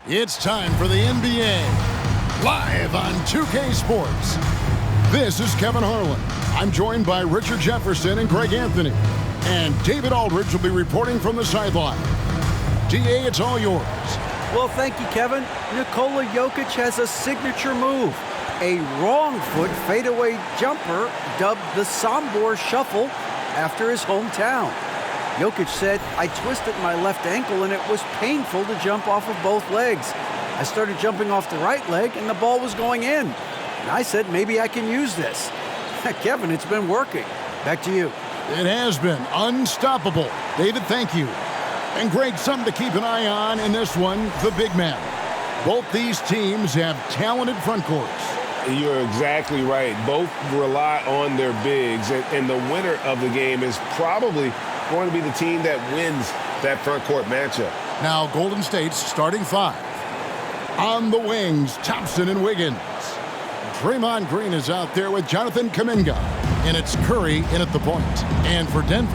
It's time for the NBA, live on 2K Sports. This is Kevin Harlan. I'm joined by Richard Jefferson and Greg Anthony. And David Aldridge will be reporting from the sideline. DA, it's all yours. Well, thank you, Kevin. Nikola Jokic has a signature move. A wrong foot fadeaway jumper dubbed the Sombor Shuffle after his hometown. Jokic said, "I twisted my left ankle and it was painful to jump off of both legs. I started jumping off the right leg and the ball was going in. And I said, maybe I can use this." Kevin, it's been working. Back to you. It has been unstoppable. David, thank you. And Greg, something to keep an eye on in this one, the big man. Both these teams have talented front courts. You're exactly right. Both rely on their bigs, and the winner of the game is probably going to be the team that wins that front court matchup. Now, Golden State's starting five. On the wings, Thompson and Wiggins. Draymond Green is out there with Jonathan Kuminga. And it's Curry in at the point. And for Denver,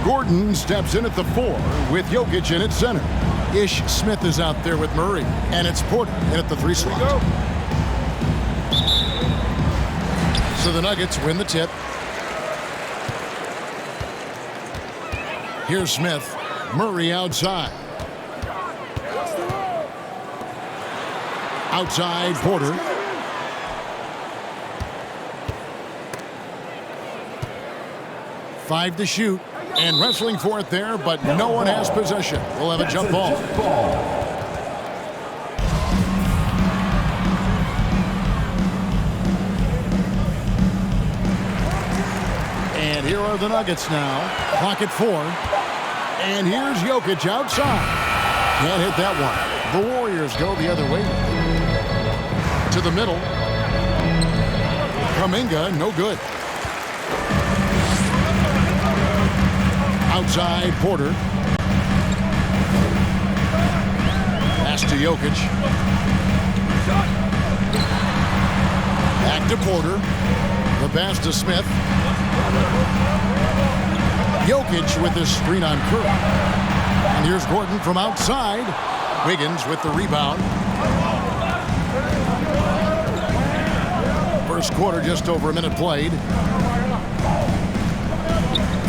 Gordon steps in at the 4 with Jokic in at center. Ish Smith is out there with Murray. And it's Porter in at the 3 slot. So the Nuggets win the tip. Here's Smith. Murray outside. Outside, Porter. Five to shoot. And wrestling for it there, but no one has possession. We'll have a jump ball. And here are the Nuggets now. Clock at 4. And here's Jokic outside. Can't hit that one. The Warriors go the other way. To the middle. Kuminga, no good. Outside, Porter. Pass to Jokic. Back to Porter. The pass to Smith. Jokic with this screen on Curry. And here's Gordon from outside. Wiggins with the rebound. First quarter, just over a minute played.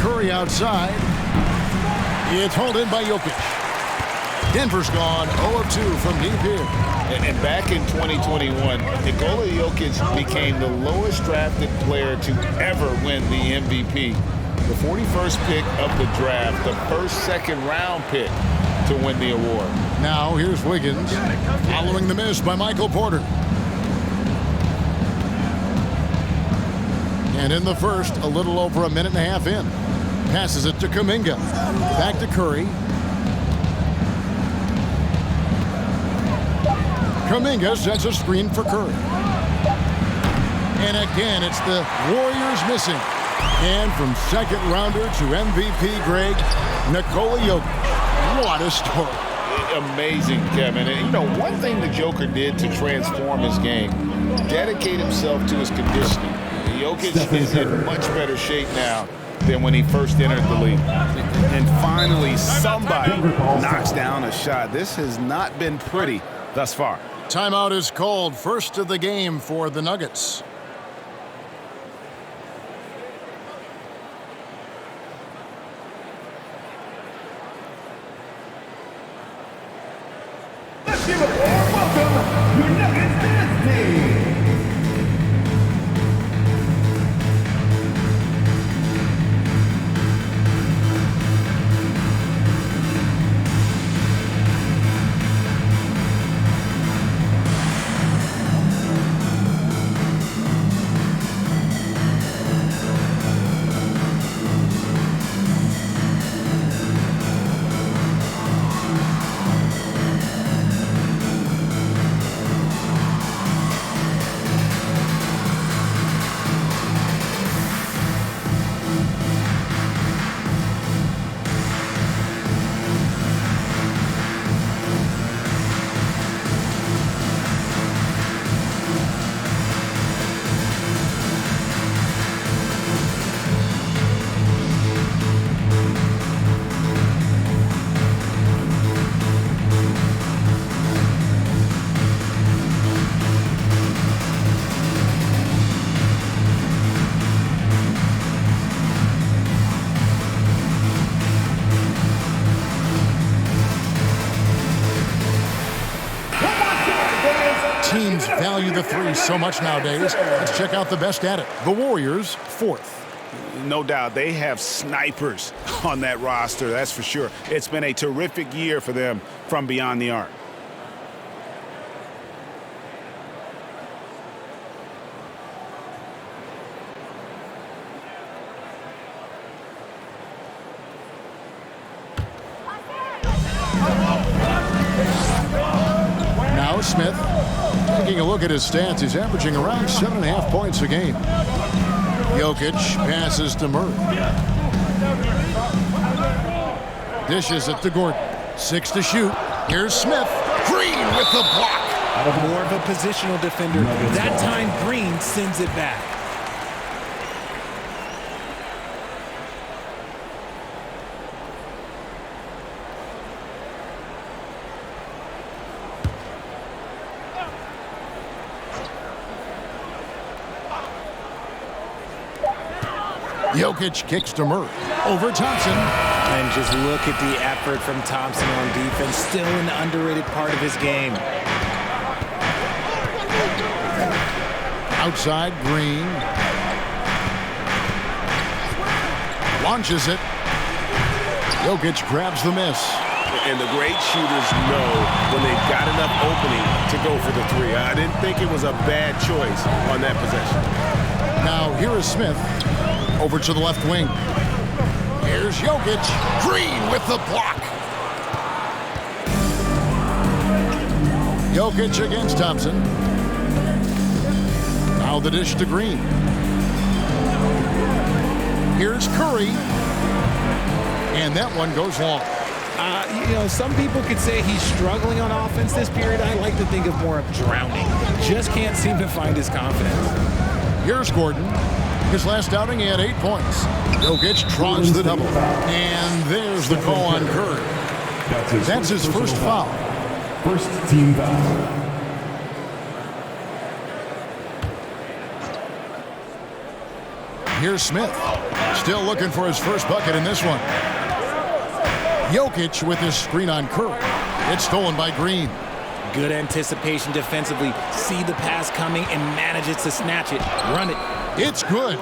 Curry outside. It's hauled in by Jokic. Denver's gone 0-2 from deep here. And back in 2021, Nikola Jokic became the lowest drafted player to ever win the MVP. The 41st pick of the draft, the first second-round pick to win the award. Now here's Wiggins, following the miss by Michael Porter. And in the first, a little over a minute and a half in. Passes it to Kuminga. Back to Curry. Kuminga sets a screen for Curry. And again, it's the Warriors missing. And from second rounder to MVP, Greg, Nikola Jokic. What a story. Amazing, Kevin. And, you know, one thing the Joker did to transform his game, dedicate himself to his conditioning. Jokic is in much better shape now than when he first entered the league. And finally, somebody knocks down a shot. This has not been pretty thus far. Timeout is called. First of the game for the Nuggets. Let's give a warm welcome, your Nuggets dance team. Teams value the three so much nowadays. Let's check out the best at it. The Warriors, fourth. No doubt, they have snipers on that roster, that's for sure. It's been a terrific year for them from beyond the arc. Now Smith, taking a look at his stats, he's averaging around 7.5 points a game. Jokic passes to Murray. Dishes it to Gordon. 6 to shoot. Here's Smith. Green with the block. More of a positional defender. That time Green sends it back. Jokic kicks to Murray. Over Thompson. And just look at the effort from Thompson on defense. Still an underrated part of his game. Outside, Green. Launches it. Jokic grabs the miss. And the great shooters know when they've got enough opening to go for the three. I didn't think it was a bad choice on that possession. Now here is Smith. Over to the left wing. Here's Jokic. Green with the block. Jokic against Thompson. Now the dish to Green. Here's Curry. And that one goes long. Some people could say he's struggling on offense this period. I like to think of more of drowning. Just can't seem to find his confidence. Here's Gordon. His last outing, he had 8 points. Jokic draws the double. And there's the call on Curry. That's his first foul. First team foul. Here's Smith. Still looking for his first bucket in this one. Jokic with his screen on Curry. It's stolen by Green. Good anticipation defensively. See the pass coming and manages to snatch it. Run it. It's good.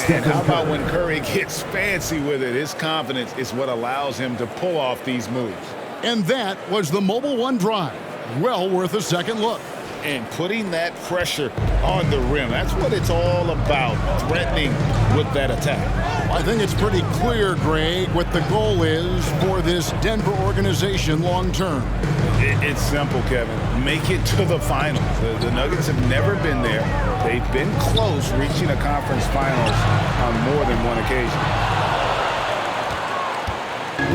And how about when Curry gets fancy with it? His confidence is what allows him to pull off these moves. And that was the Mobile One drive. Well worth a second look. And putting that pressure on the rim, that's what it's all about, threatening with that attack. I think it's pretty clear, Greg, what the goal is for this Denver organization long term. It's simple, Kevin. Make it to the finals. The Nuggets have never been there. They've been close reaching a conference finals on more than one occasion.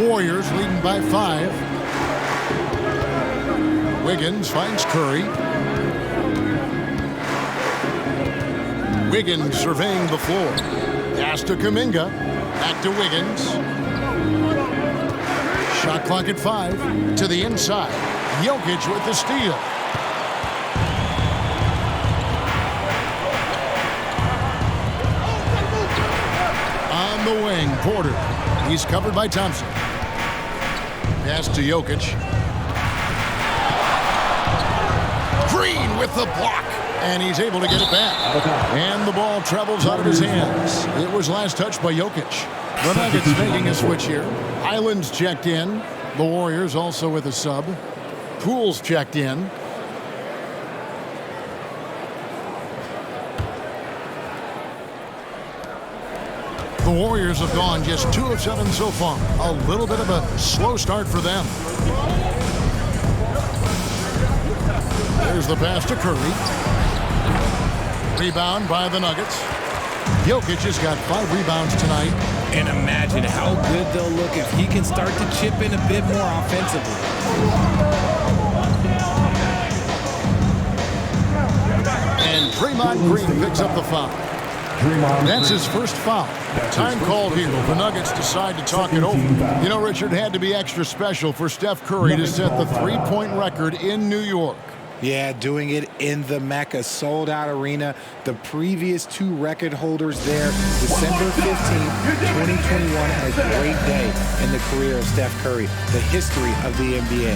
Warriors leading by 5. Wiggins finds Curry. Wiggins surveying the floor. Pass to Kuminga. Back to Wiggins. Shot clock at 5. To the inside. Jokic with the steal. On the wing, Porter. He's covered by Thompson. Pass to Jokic. Green with the block. And he's able to get it back. And the ball travels out of his hands. It was last touched by Jokic. The Nuggets making a switch here. Island's checked in. The Warriors also with a sub. Poole's checked in. The Warriors have gone just 2 of 7 so far. A little bit of a slow start for them. There's the pass to Curry. Rebound by the Nuggets. Jokic has got 5 rebounds tonight. And imagine how good they'll look if he can start to chip in a bit more offensively. And Draymond Green picks up the foul. That's his first foul. Time called here. The Nuggets decide to talk it over. You know, Richard, it had to be extra special for Steph Curry to set the 3-point record in New York. Yeah, doing it in the Mecca, sold-out arena. The previous 2 record holders there, December 15th, 2021, a great day in the career of Steph Curry, the history of the NBA.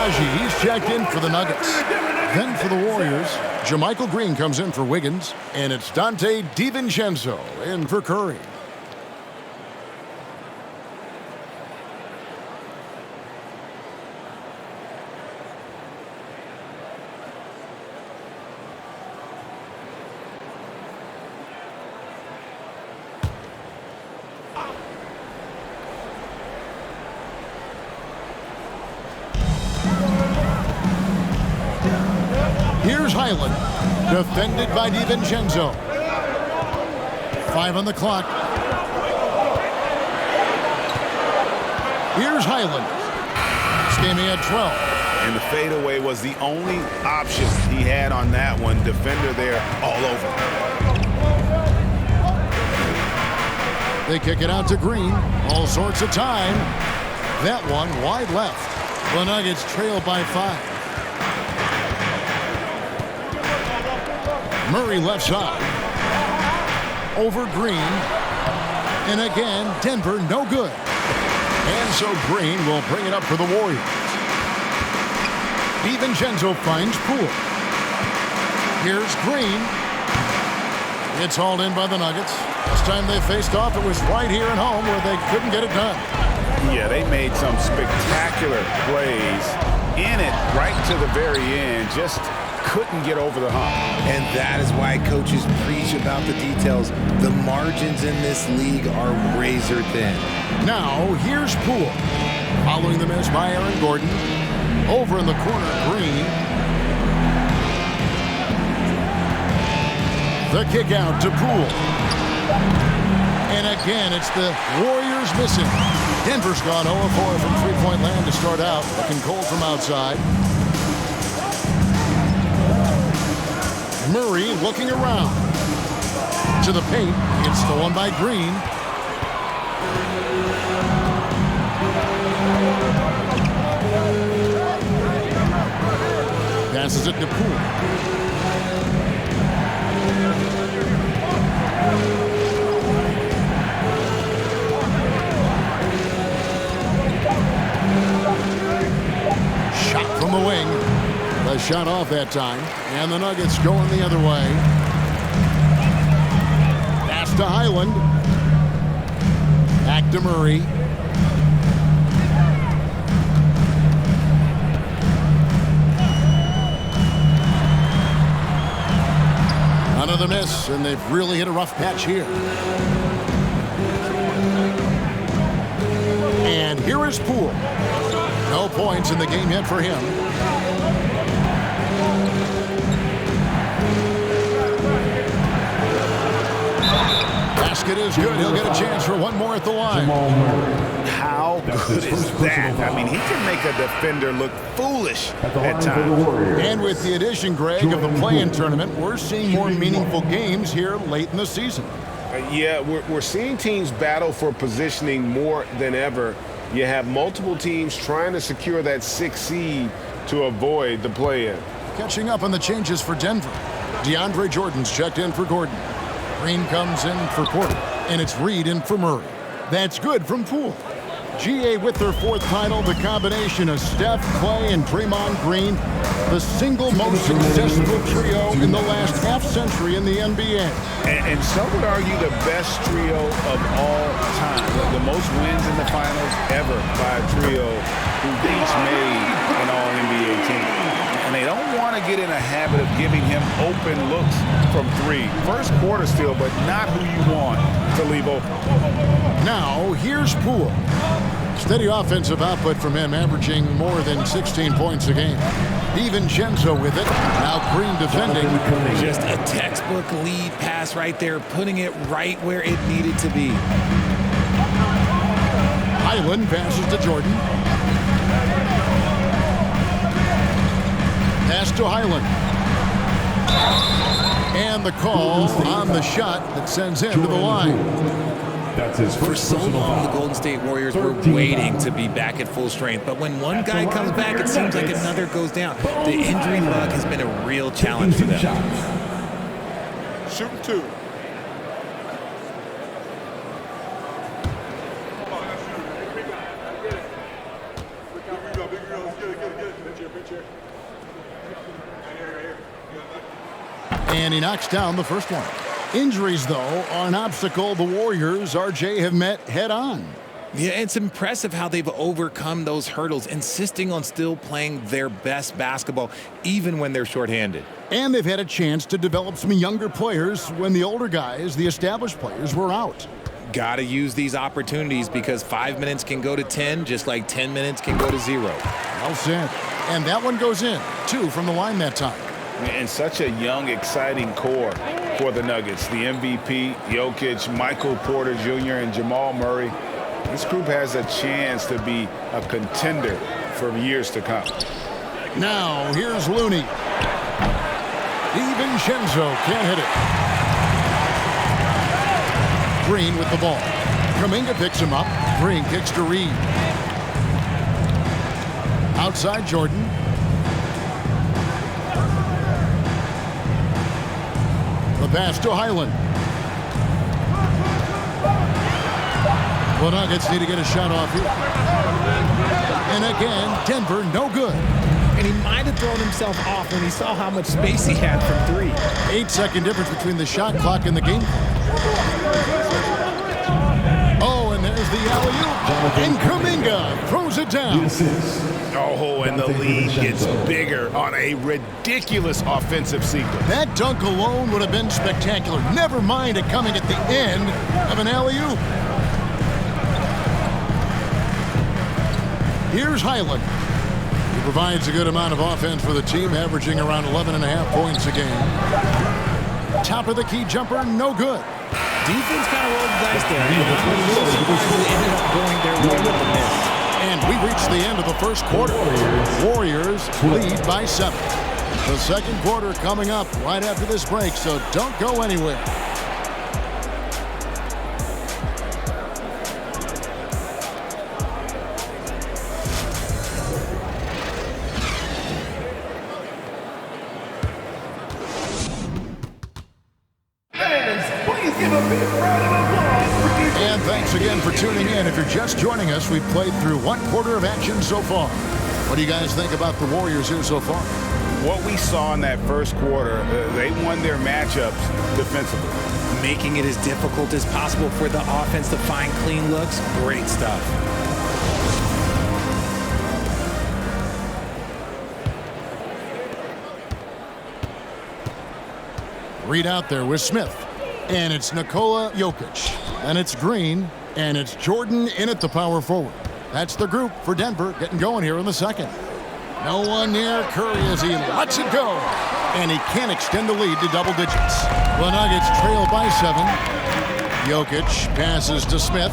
Agbaji, he's checked in for the Nuggets. Then for the Warriors, Jermichael Green comes in for Wiggins, and it's Dante DiVincenzo in for Curry. Here's Highland, defended by DiVincenzo. 5 on the clock. Here's Highland. Skamey at 12. And the fadeaway was the only option he had on that one. Defender there all over. They kick it out to Green. All sorts of time. That one wide left. The Nuggets trail by 5. Murray left side. Over Green. And again, Denver no good. And so Green will bring it up for the Warriors. DiVincenzo finds Poole. Here's Green. It's hauled in by the Nuggets. Last time they faced off, it was right here at home where they couldn't get it done. Yeah, they made some spectacular plays in it right to the very end. Just couldn't get over the hump. And that is why coaches preach about the details. The margins in this league are razor thin. Now, here's Poole. Following the miss by Aaron Gordon. Over in the corner, Green. The kick out to Poole. And again, it's the Warriors missing. Denver's gone 0-4 from three-point land to start out. Looking cold from outside. Murray looking around. To the paint. It's stolen by Green. Passes it to Poole. Shot from the wing. The shot off that time. And the Nuggets going the other way. Pass to Highland. Back to Murray. Another miss, and they've really hit a rough patch here. And here is Poole. No points in the game yet for him. Basket is good. He'll get a chance for one more at the line. How good is that? I mean, he can make a defender look foolish at times. And with the addition, Greg, of the play-in tournament, we're seeing more meaningful games here late in the season. Yeah, we're seeing teams battle for positioning more than ever. You have multiple teams trying to secure that 6th seed to avoid the play-in. Catching up on the changes for Denver. DeAndre Jordan's checked in for Gordon. Green comes in for Porter, and it's Reed in for Murray. That's good from Poole. GA with their 4th title, the combination of Steph, Clay, and Draymond Green, the single most successful trio in the last half-century in the NBA. And some would argue the best trio of all time. The most wins in the finals ever by a trio who each made an All-NBA team. And they don't want to get in a habit of giving him open looks from 3. First quarter still, but not who you want to leave open. Now, here's Poole. Steady offensive output from him, averaging more than 16 points a game. DiVincenzo with it. Now Green defending. Just a textbook lead pass right there, putting it right where it needed to be. Highland passes to Jordan. Pass to Highland. And the call on the shot that sends him to the line. That's his For first so personal long, foul. the Golden State Warriors were waiting to be back at full strength. But when one guy comes back, it seems like another goes down. The injury bug has been a real challenge for them. Shooting 2. And he knocks down the first one. Injuries, though, are an obstacle the Warriors, RJ, have met head-on. Yeah, it's impressive how they've overcome those hurdles, insisting on still playing their best basketball, even when they're shorthanded. And they've had a chance to develop some younger players when the older guys, the established players, were out. Got to use these opportunities because 5 minutes can go to 10, just like 10 minutes can go to 0. Well said. And that one goes in, 2 from the line that time. And such a young, exciting core for the Nuggets. The MVP, Jokic, Michael Porter Jr., and Jamal Murray. This group has a chance to be a contender for years to come. Now, here's Looney. DiVincenzo can't hit it. Green with the ball. Kuminga picks him up. Green kicks to Reed. Outside Jordan. The pass to Highland. The Nuggets need to get a shot off here. And again, Denver no good. And he might have thrown himself off when he saw how much space he had from 3. 8-second difference between the shot clock and the game. Oh, and there's the alley-oop. And Kuminga throws it down. Oh, and the lead gets bigger on a ridiculous offensive sequence. That dunk alone would have been spectacular. Never mind it coming at the end of an alley-oop. Here's Highland. He provides a good amount of offense for the team, averaging around 11.5 points a game. Top of the key jumper, no good. Defense kind of rolled the dice there. It ended up going their way with the miss. And we reached the end of the first quarter. Warriors lead by 7. The second quarter coming up right after this break, so don't go anywhere. And thanks again for tuning in. If you're just joining us, we've played through 1 quarter of action so far. What do you guys think about the Warriors here so far? What we saw in that first quarter, they won their matchups defensively. Making it as difficult as possible for the offense to find clean looks. Great stuff. Reed out there with Smith. And it's Nikola Jokic. And it's Green. And it's Jordan in at the power forward. That's the group for Denver getting going here in the second. No one near Curry as he lets it go. And he can't extend the lead to double digits. The Nuggets trail by 7. Jokic passes to Smith.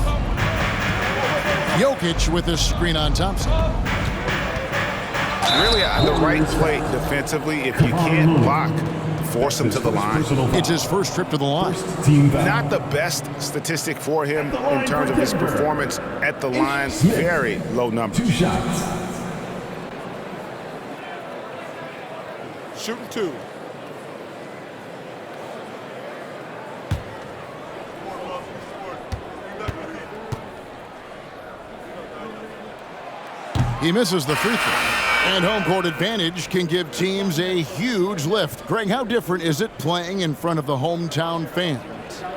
Jokic with his screen on Thompson. Really the right play defensively. If you can't block, force him to the line. It's his first trip to the line. Not the best statistic for him in terms of his performance at the line. Very low numbers. 2 shots. Shooting 2. He misses the free throw. And home court advantage can give teams a huge lift. Greg, how different is it playing in front of the hometown fans?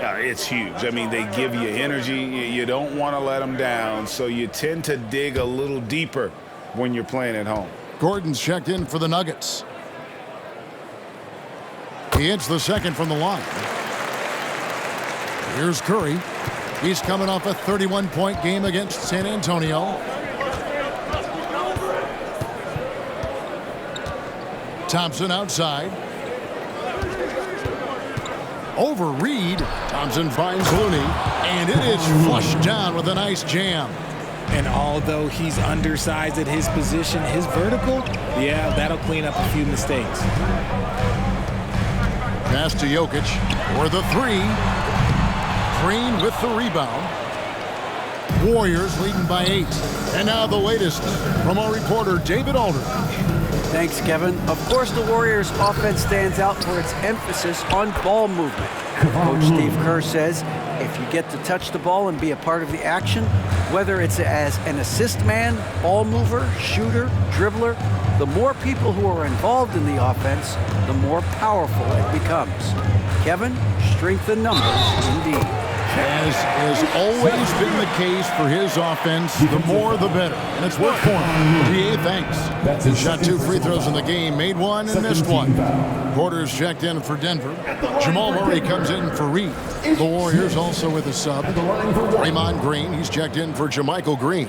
It's huge. I mean, they give you energy. You don't want to let them down, so you tend to dig a little deeper when you're playing at home. Gordon's checked in for the Nuggets. He hits the second from the line. Here's Curry. He's coming off a 31-point game against San Antonio. Thompson outside. Over Reed. Thompson finds Looney. And it is flushed down with a nice jam. And although he's undersized at his position, his vertical, yeah, that'll clean up a few mistakes. Pass to Jokic for the 3. Green with the rebound. Warriors leading by 8. And now the latest from our reporter, David Aldridge. Thanks, Kevin. Of course, the Warriors' offense stands out for its emphasis on ball movement. Coach Steve Kerr says If you get to touch the ball and be a part of the action, whether it's as an assist man, ball mover, shooter, dribbler, the more people who are involved in the offense, the more powerful it becomes. Kevin, strength in numbers indeed. As has always been the case for his offense, the more the better. And it's worked for him. GA, thanks. He shot 2 free throws in the game, made 1 and missed 1. Porter's checked in for Denver. Jamal Murray comes in for Reed. The Warriors also with a sub. Draymond Green, he's checked in for Jermichael Green.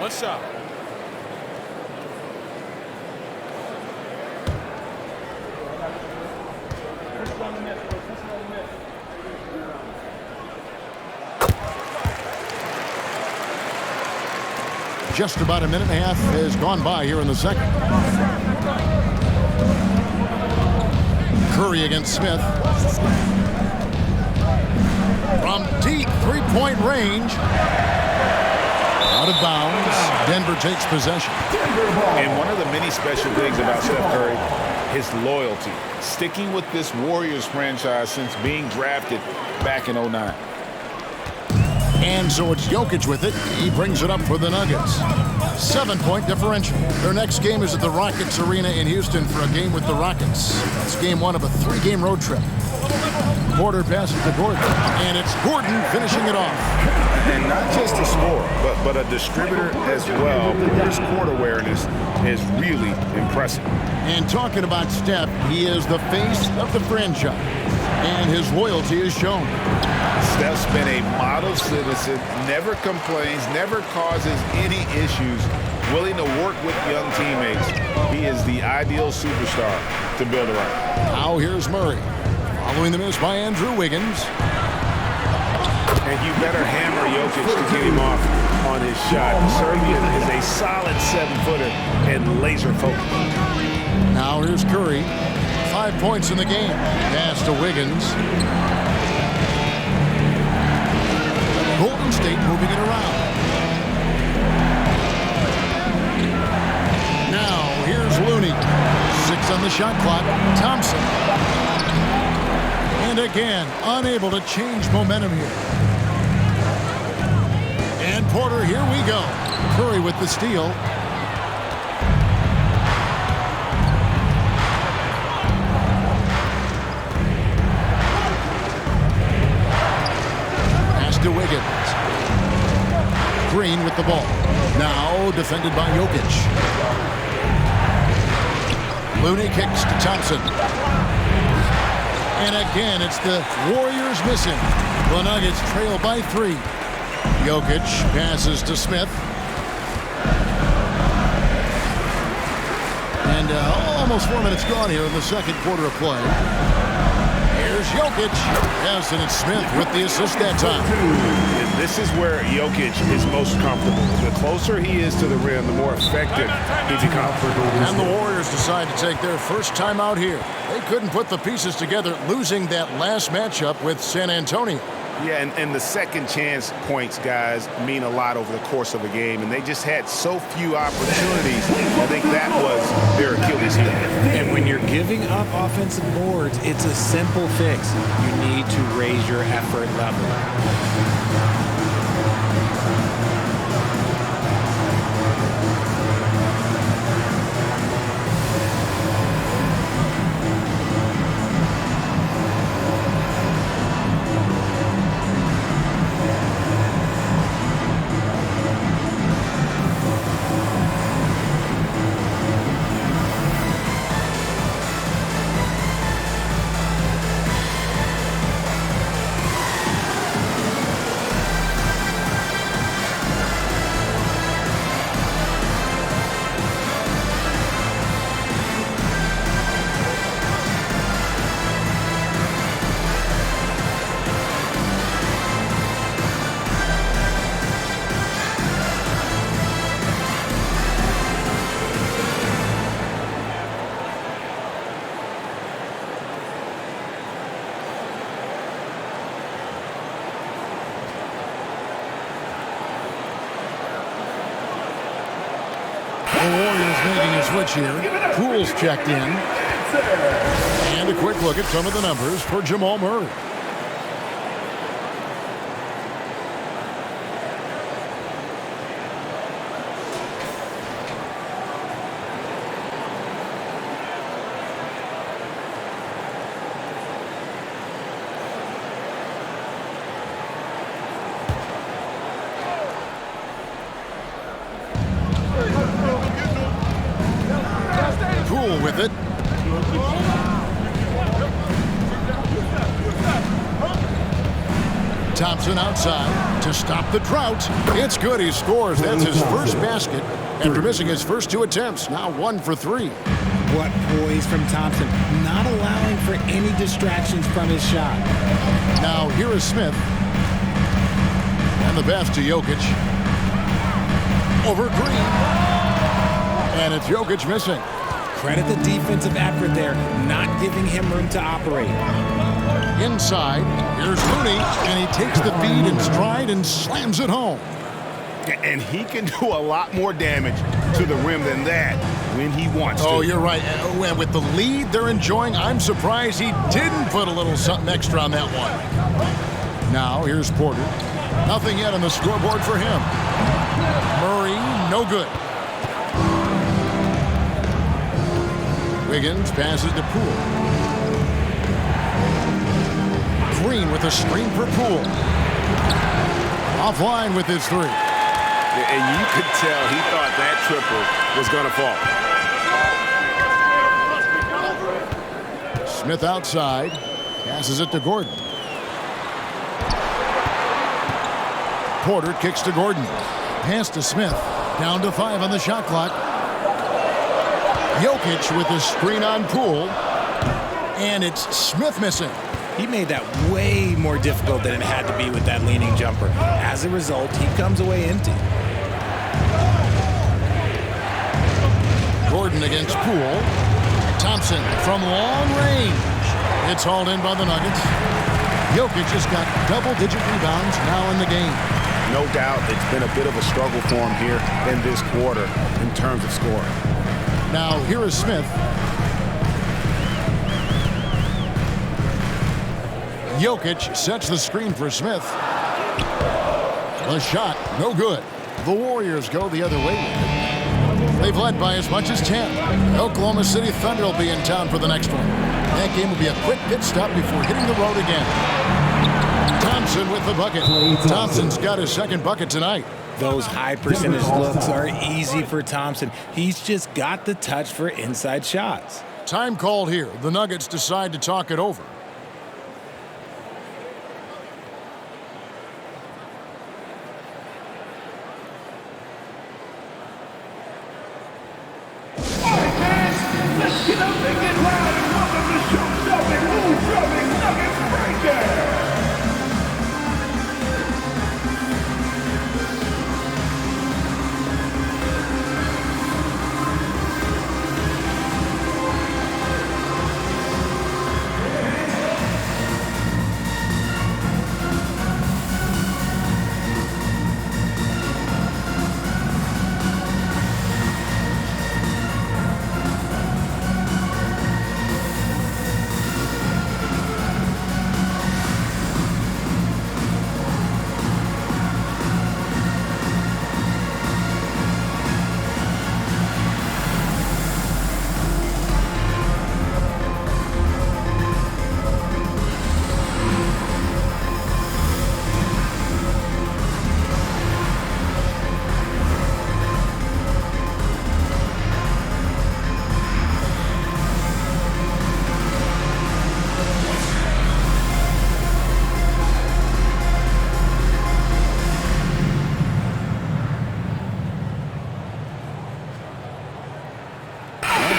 What's up? Just about a minute and a half has gone by here in the second. Curry against Smith. From deep three-point range. Out of bounds. Denver takes possession. And one of the many special things about Steph Curry, his loyalty. Sticking with this Warriors franchise since being drafted back in 2009. And so it's Jokic with it. He brings it up for the Nuggets. 7-point differential. Their next game is at the Rockets Arena in Houston for a game with the Rockets. It's game 1 of a 3-game road trip. Porter passes to Gordon, and it's Gordon finishing it off. And not just a scorer, but a distributor as well. His court awareness is really impressive. And talking about Steph, he is the face of the franchise, and his loyalty is shown. Steph's been a model citizen, never complains, never causes any issues, willing to work with young teammates. He is the ideal superstar to build around. Now here's Murray, following the miss by Andrew Wiggins. And you better hammer Jokic to get him off on his shot. The Serbian is a solid 7-footer and laser focused. Now here's Curry, 5 points in the game. Pass to Wiggins. Golden State moving it around. Now here's Looney. 6 on the shot clock. Thompson. And again, unable to change momentum here. And Porter, here we go. Curry with the steal. To Wiggins. Green with the ball. Now defended by Jokic. Looney kicks to Thompson. And again, it's the Warriors missing. The Nuggets trail by 3. Jokic passes to Smith. And almost 4 minutes gone here in the second quarter of play. Here's Jokic. Yes, and it's Smith with the assist that time. And this is where Jokic is most comfortable. The closer he is to the rim, the more effective he becomes. And the Warriors decide to take their first time out here. They couldn't put the pieces together, losing that last matchup with San Antonio. Yeah, and the second chance points, guys, mean a lot over the course of a game, and they just had so few opportunities. I think that was their Achilles heel. And when you're giving up offensive boards, it's a simple fix. You need to raise your effort level. The Warriors making a switch here. Poole's checked in. And a quick look at some of the numbers for Jamal Murray. Poole with it. Thompson outside to stop the drought. It's good. He scores. That's his first basket after missing his first 2 attempts. Now 1 for 3. What poise from Thompson, not allowing for any distractions from his shot. Now here is Smith. And the pass to Jokic. Over Green. And it's Jokic missing. Credit the defensive effort there, not giving him room to operate. Inside, here's Looney, and he takes the feed in stride and slams it home. And he can do a lot more damage to the rim than that when he wants to. Oh, you're right. And with the lead they're enjoying, I'm surprised he didn't put a little something extra on that one. Now, here's Porter. Nothing yet on the scoreboard for him. Murray, no good. Wiggins passes to Poole. Green with a screen for Poole. Offline with his 3. And you could tell he thought that triple was going to fall. Smith outside. Passes it to Gordon. Porter kicks to Gordon. Pass to Smith. Down to 5 on the shot clock. Jokic with a screen on Poole. And it's Smith missing. He made that way more difficult than it had to be with that leaning jumper. As a result, he comes away empty. Gordon against Poole. Thompson from long range. It's hauled in by the Nuggets. Jokic just got double-digit rebounds now in the game. No doubt it's been a bit of a struggle for him here in this quarter in terms of scoring. Now here is Smith. Jokic sets the screen for Smith. The shot, no good. The Warriors go the other way with it. They've led by as much as 10. Oklahoma City Thunder will be in town for the next one. That game will be a quick pit stop before hitting the road again. Thompson with the bucket. Thompson's got his second bucket tonight. Those high percentage looks are easy for Thompson. He's just got the touch for inside shots. Time called here. The Nuggets decide to talk it over. Let's get up and get loud and welcome to show-stopping, move-dropping Nuggets breakdown.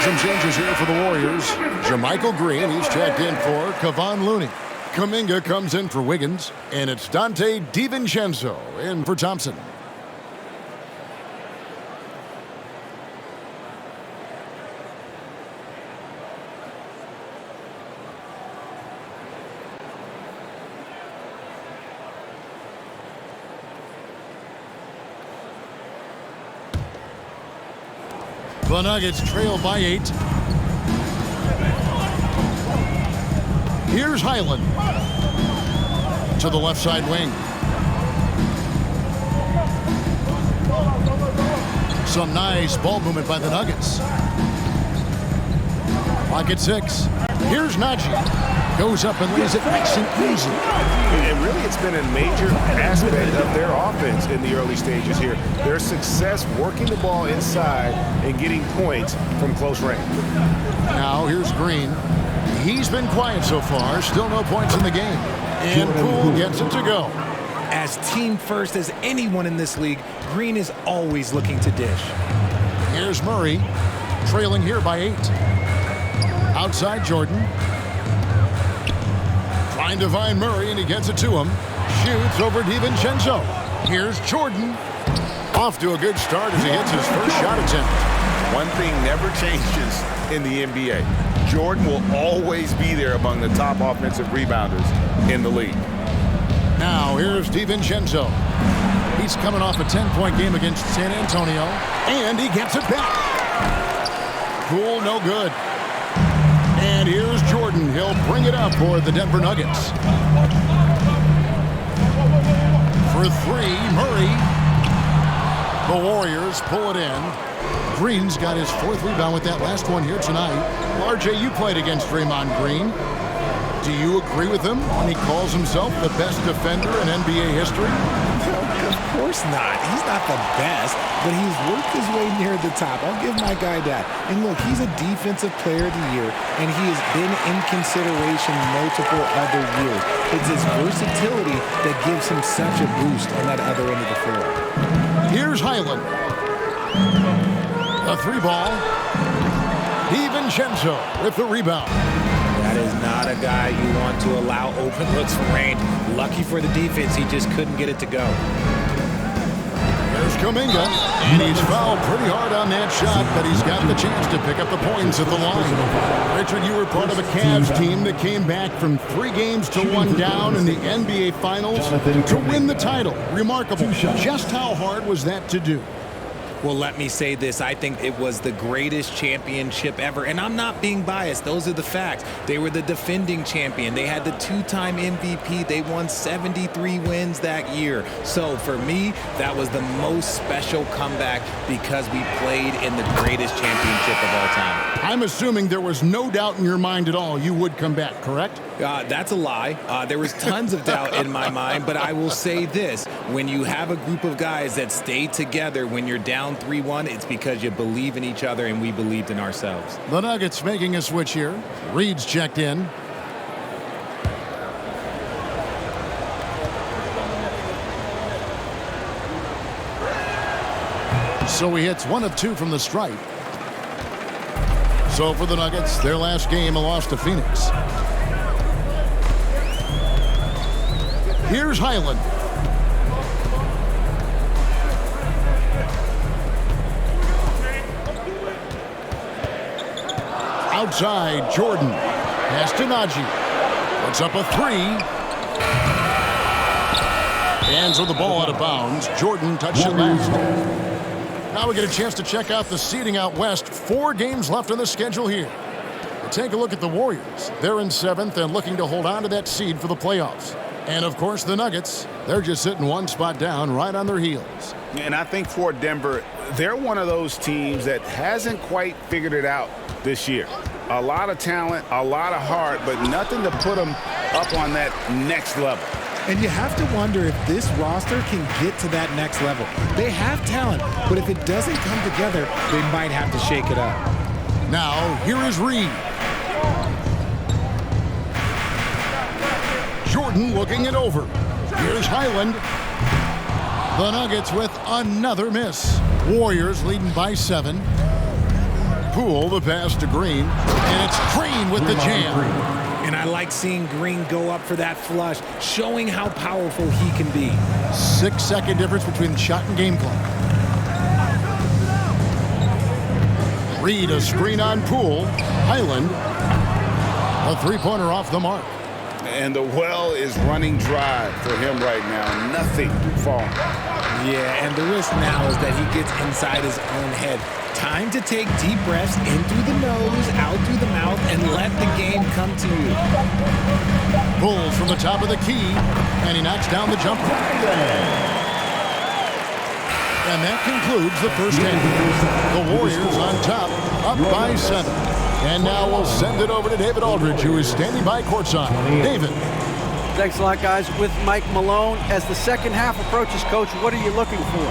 Some changes here for the Warriors. Jermichael Green, he's checked in for Kevon Looney. Kuminga comes in for Wiggins, and it's Dante DiVincenzo in for Thompson. The Nuggets trail by 8. Here's Highland to the left side wing. Some nice ball movement by the Nuggets. Clock at 6. Here's Najee. Goes up and lays it nice and easy. And really, it's been a major aspect of their offense in the early stages here. Their success working the ball inside and getting points from close range. Now here's Green. He's been quiet so far. Still no points in the game. And Poole gets it to go. As team first as anyone in this league, Green is always looking to dish. Here's Murray, trailing here by 8. Outside Jordan. Trying to find Murray, and he gets it to him. Shoots over DiVincenzo. Here's Jordan. Off to a good start as he gets his first shot attempt. One thing never changes in the NBA. Jordan will always be there among the top offensive rebounders in the league. Now here's DiVincenzo. He's coming off a 10-point game against San Antonio, and he gets it back. Poole, no good. And here's Jordan. He'll bring it up for the Denver Nuggets. For 3, Murray. The Warriors pull it in. Green's got his 4th rebound with that last one here tonight. RJ, you played against Draymond Green. Do you agree with him when he calls himself the best defender in NBA history? Of course not. He's not the best, but he's worked his way near the top. I'll give my guy that. And look, he's a defensive player of the year, and he has been in consideration multiple other years. It's his versatility that gives him such a boost on that other end of the floor. Here's Highland. A 3-ball. DiVincenzo with the rebound. That is not a guy you want to allow open looks from range. Lucky for the defense, he just couldn't get it to go. There's Kuminga, and he's fouled pretty hard on that shot, but he's got the chance to pick up the points at the line. Richard, you were part of a Cavs team that came back from 3 games to 1 down in the NBA Finals to win the title. Remarkable. Just how hard was that to do? Well, let me say this. I think it was the greatest championship ever. And I'm not being biased. Those are the facts. They were the defending champion. They had the 2-time MVP. They won 73 wins that year. So for me, that was the most special comeback because we played in the greatest championship of all time. I'm assuming there was no doubt in your mind at all you would come back, correct? That's a lie. There was tons of doubt in my mind, but I will say this. When you have a group of guys that stay together when you're down 3-1, it's because you believe in each other and we believed in ourselves. The Nuggets making a switch here. Reed's checked in. So he hits 1 of 2 from the stripe. So for the Nuggets, their last game, a loss to Phoenix. Here's Highland. Outside, Jordan. Pass to Najee. Puts up a 3. Hands with the ball out of bounds. Jordan touched it last. Now we get a chance to check out the seeding out west. 4 games left on the schedule here. Take a look at the Warriors. They're in 7th and looking to hold on to that seed for the playoffs. And, of course, the Nuggets, they're just sitting 1 spot down right on their heels. And I think for Denver, they're one of those teams that hasn't quite figured it out this year. A lot of talent, a lot of heart, but nothing to put them up on that next level. And you have to wonder if this roster can get to that next level. They have talent, but if it doesn't come together, they might have to shake it up. Now, here is Reed. Jordan looking it over. Here's Highland. The Nuggets with another miss. Warriors leading by 7. Poole, the pass to Green. And it's Green with the jam. And I like seeing Green go up for that flush, showing how powerful he can be. 6-second difference between the shot and game clock. Reed, a screen on Poole. Highland, a 3-pointer off the mark. And the well is running dry for him right now. Nothing to fall. Yeah, and the risk now is that he gets inside his own head. Time to take deep breaths in through the nose, out through the mouth, and let the game come to you. Pulls from the top of the key, and he knocks down the jumper. And that concludes the first half. The Warriors on top, up by 7. And now we'll send it over to David Aldridge, who is standing by courtside. David. Thanks a lot, guys. With Mike Malone, as the second half approaches, Coach, what are you looking for?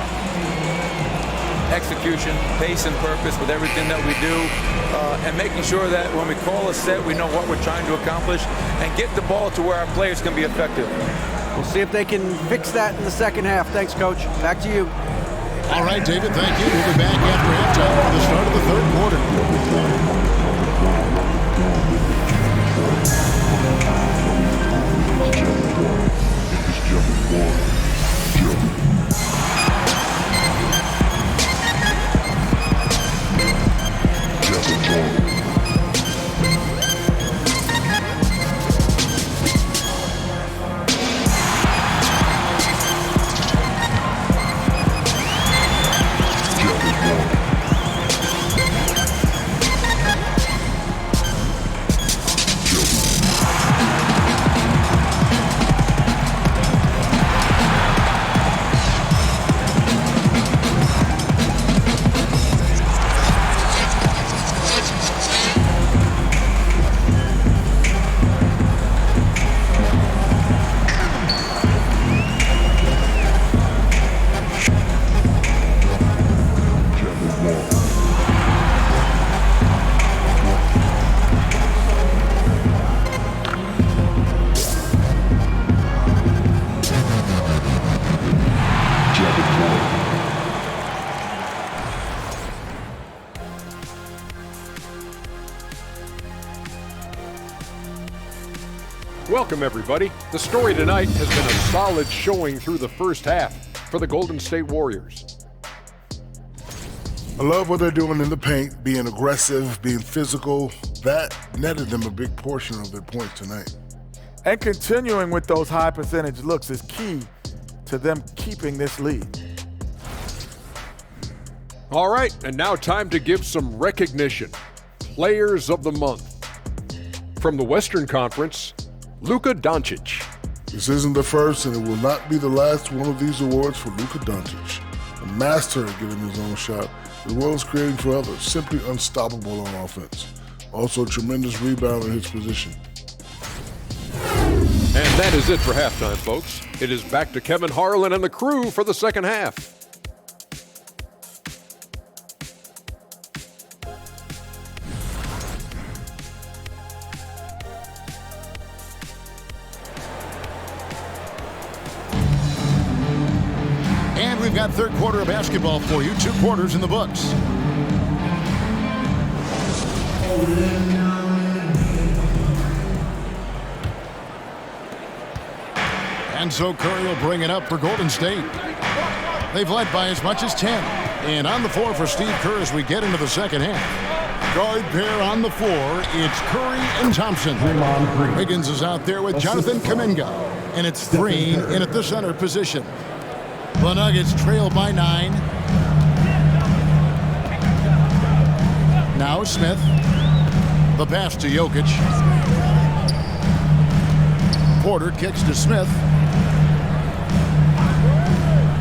Execution, pace and purpose with everything that we do, and making sure that when we call a set, we know what we're trying to accomplish and get the ball to where our players can be effective. We'll see if they can fix that in the second half. Thanks, Coach. Back to you. All right, David, thank you. We'll be back after halftime for the start of the third quarter. Welcome, everybody. The story tonight has been a solid showing through the first half for the Golden State Warriors. I love what they're doing in the paint, being aggressive, being physical. That netted them a big portion of their points tonight. And continuing with those high percentage looks is key to them keeping this lead. All right, and now time to give some recognition. Players of the Month. From the Western Conference, Luka Doncic. This isn't the first, and it will not be the last one of these awards for Luka Doncic. A master at getting his own shot, as well as creating for others. Simply unstoppable on offense. Also, tremendous rebound in his position. And that is it for halftime, folks. It is back to Kevin Harlan and the crew for the second half. And we've got third quarter of basketball for you. 2 quarters in the books. And so Curry will bring it up for Golden State. They've led by as much as 10. And on the floor for Steve Kerr as we get into the second half. Guard pair on the floor. It's Curry and Thompson. Wiggins is out there with Jonathan Kuminga. And it's Green in at the center position. The Nuggets trail by 9. Now Smith. The pass to Jokic. Porter kicks to Smith.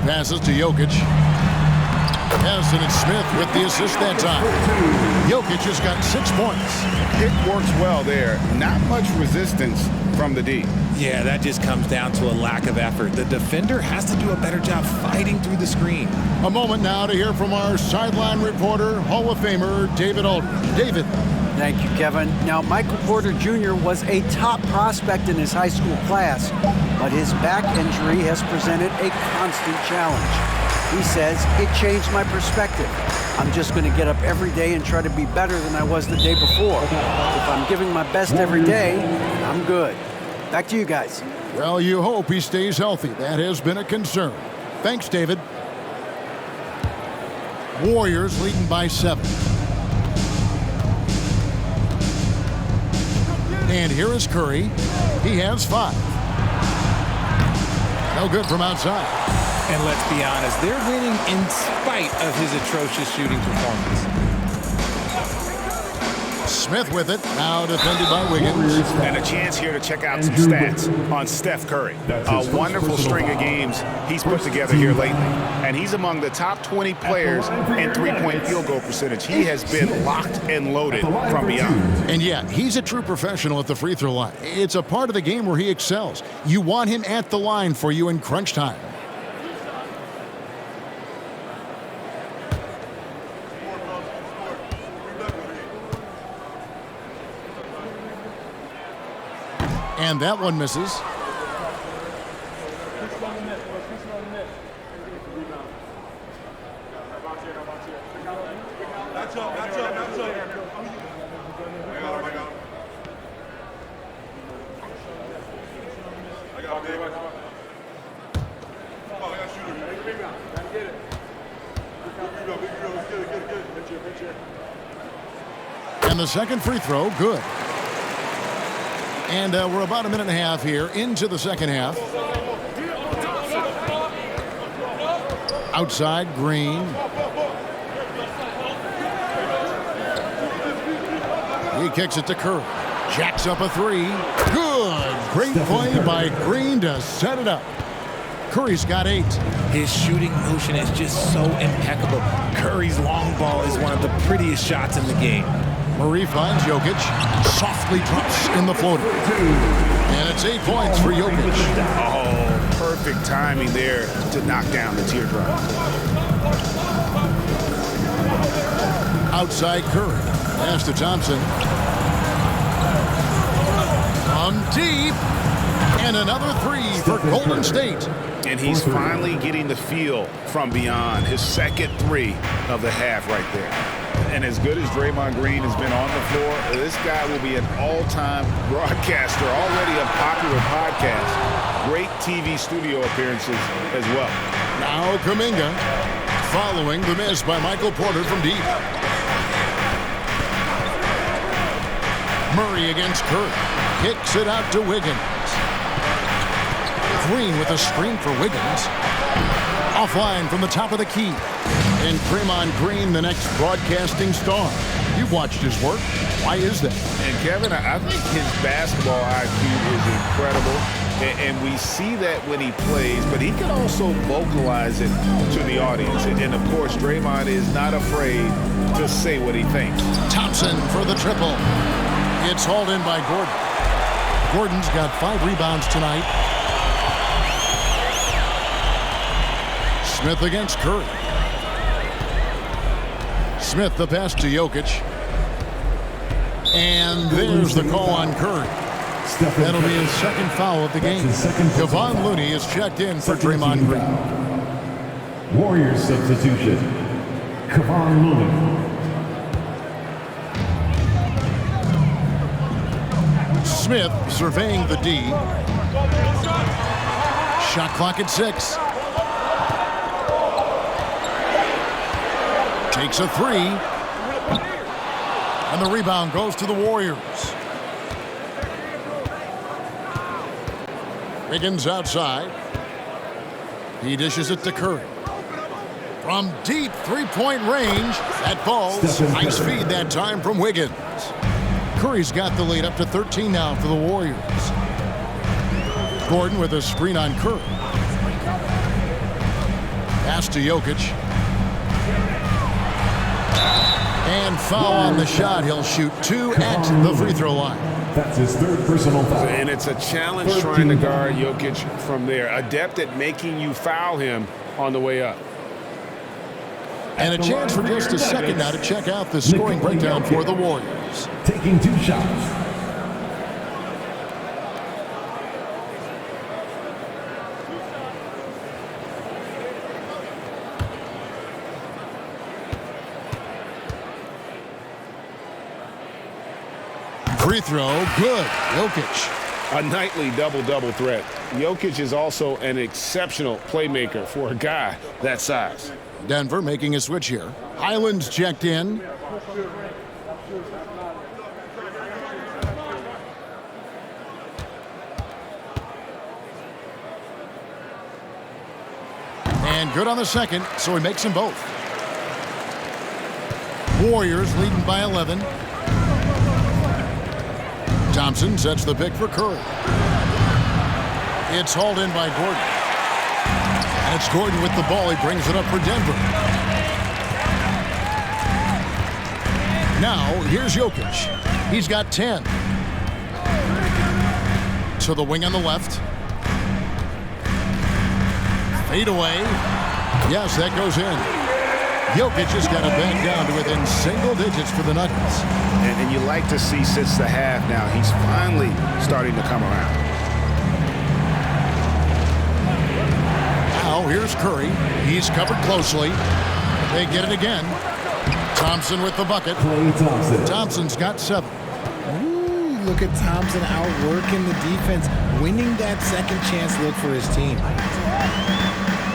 Passes to Jokic. Yes, and it's Smith with the assist that time. Jokic has got 6 points. It works well there. Not much resistance from the D. Yeah, that just comes down to a lack of effort. The defender has to do a better job fighting through the screen. A moment now to hear from our sideline reporter, Hall of Famer David Aldridge. David. Thank you, Kevin. Now, Michael Porter Jr. was a top prospect in his high school class, but his back injury has presented a constant challenge. He says, it changed my perspective. I'm just going to get up every day and try to be better than I was the day before. If I'm giving my best every day, I'm good. Back to you guys. Well, you hope he stays healthy. That has been a concern. Thanks, David. Warriors leading by 7. And here is Curry. He has 5. No good from outside. And let's be honest, they're winning in spite of his atrocious shooting performance. Smith with it, now defended by Wiggins. And a chance here to check out some stats on Steph Curry. A wonderful string of games he's put together here lately. And he's among the top 20 players in three-point field goal percentage. He has been locked and loaded from beyond. And yeah, he's a true professional at the free throw line. It's a part of the game where he excels. You want him at the line for you in crunch time. And that one misses. And the second free throw, good. And we're about a minute and a half here into the second half. Outside, Green. He kicks it to Curry. Jacks up a 3. Good. Great play by Green to set it up. Curry's got 8. His shooting motion is just so impeccable. Curry's long ball is one of the prettiest shots in the game. Murray finds Jokic, softly drops in the floater. And it's 8 points for Jokic. Oh, perfect timing there to knock down the teardrop. Outside Curry, pass to Thompson. From deep, and another 3 for Golden State. And he's finally getting the feel from beyond. His second 3 of the half right there. And as good as Draymond Green has been on the floor, this guy will be an all-time broadcaster, already a popular podcast. Great TV studio appearances as well. Now Kuminga, following the miss by Michael Porter from deep. Murray against Curry. Kicks it out to Wiggins. Green with a screen for Wiggins. Offline from the top of the key. And Draymond Green, the next broadcasting star. You've watched his work. Why is that? And Kevin, I think his basketball IQ is incredible. And we see that when he plays, but he can also vocalize it to the audience. And of course, Draymond is not afraid to say what he thinks. Thompson for the triple. It's hauled in by Gordon. Gordon's got 5 rebounds tonight. Smith against Curry. Smith the pass to Jokic. And there's the call on Curry. That'll be his second foul of the game. Kevon Looney is checked in for Draymond Green. Warriors substitution. Kevon Looney. Smith surveying the D. Shot clock at 6. Takes a 3. And the rebound goes to the Warriors. Wiggins outside. He dishes it to Curry. From deep three-point range, that falls. Nice feed that time from Wiggins. Curry's got the lead up to 13 now for the Warriors. Gordon with a screen on Curry. Pass to Jokic. And foul on the shot. He'll shoot 2 at the free throw line. That's his 3rd personal foul. And it's a challenge trying to guard Jokic from there. Adept at making you foul him on the way up. And a chance for just a second now to check out the scoring breakdown for the Warriors. Taking 2 shots. Free throw, good. Jokic. A nightly double-double threat. Jokic is also an exceptional playmaker for a guy that size. Denver making a switch here. Highland's checked in. And good on the second, so he makes them both. Warriors leading by 11. Thompson sets the pick for Curry. It's hauled in by Gordon. And it's Gordon with the ball. He brings it up for Denver. Now, here's Jokic. He's got 10. To the wing on the left. Fade away. Yes, that goes in. Jokic has got it back down to within single digits for the Nuggets. And you like to see since the half now, he's finally starting to come around. Now, here's Curry. He's covered closely. They get it again. Thompson with the bucket. Thompson's got 7. Ooh, look at Thompson outworking the defense, winning that second chance look for his team.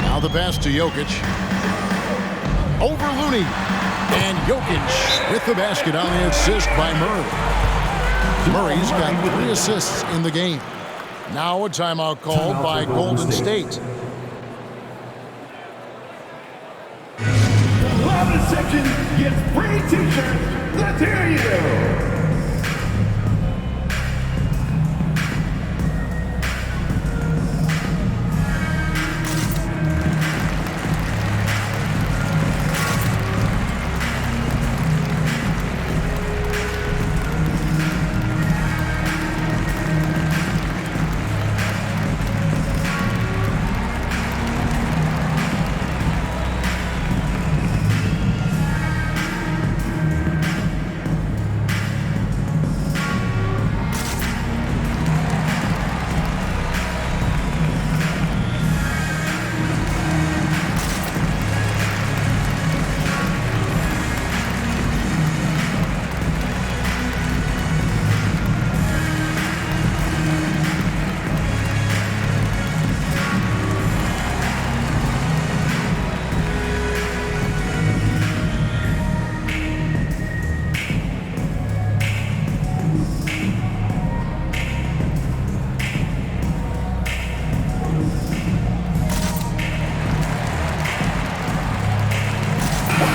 Now the pass to Jokic. Over Looney. And Jokic with the basket on the assist by Murray. Murray's got 3 assists in the game. Now a timeout called by Golden State. Comment section gets free t-shirts. Let's hear you.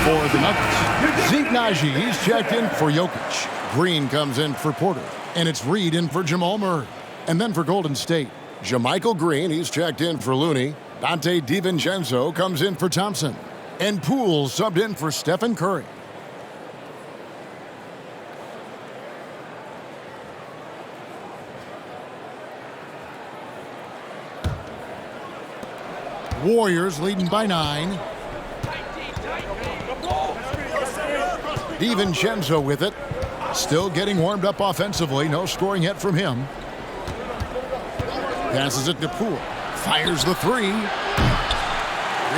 For the Nuggets, Zeke Naji, he's checked in for Jokic. Green comes in for Porter, and it's Reed in for Jamal Murray. And then for Golden State, Jermichael Green, he's checked in for Looney. Dante DiVincenzo comes in for Thompson. And Poole subbed in for Stephen Curry. Warriors leading by 9. DiVincenzo with it. Still getting warmed up offensively. No scoring yet from him. Passes it to Poole. Fires the 3.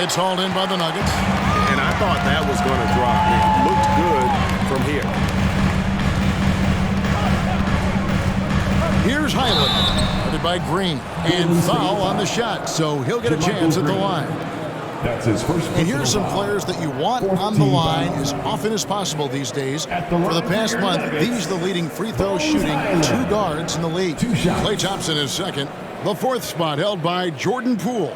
It's hauled in by the Nuggets. And I thought that was going to drop. It looked good from here. Here's Highland. Headed by Green. And foul on the shot. So he'll get a chance at the line. That's his first. And here's some players that you want on the line as often as possible these days. For the past month, these are the leading free throw shooting 2 guards in the league. Klay Thompson is second. The 4th spot held by Jordan Poole.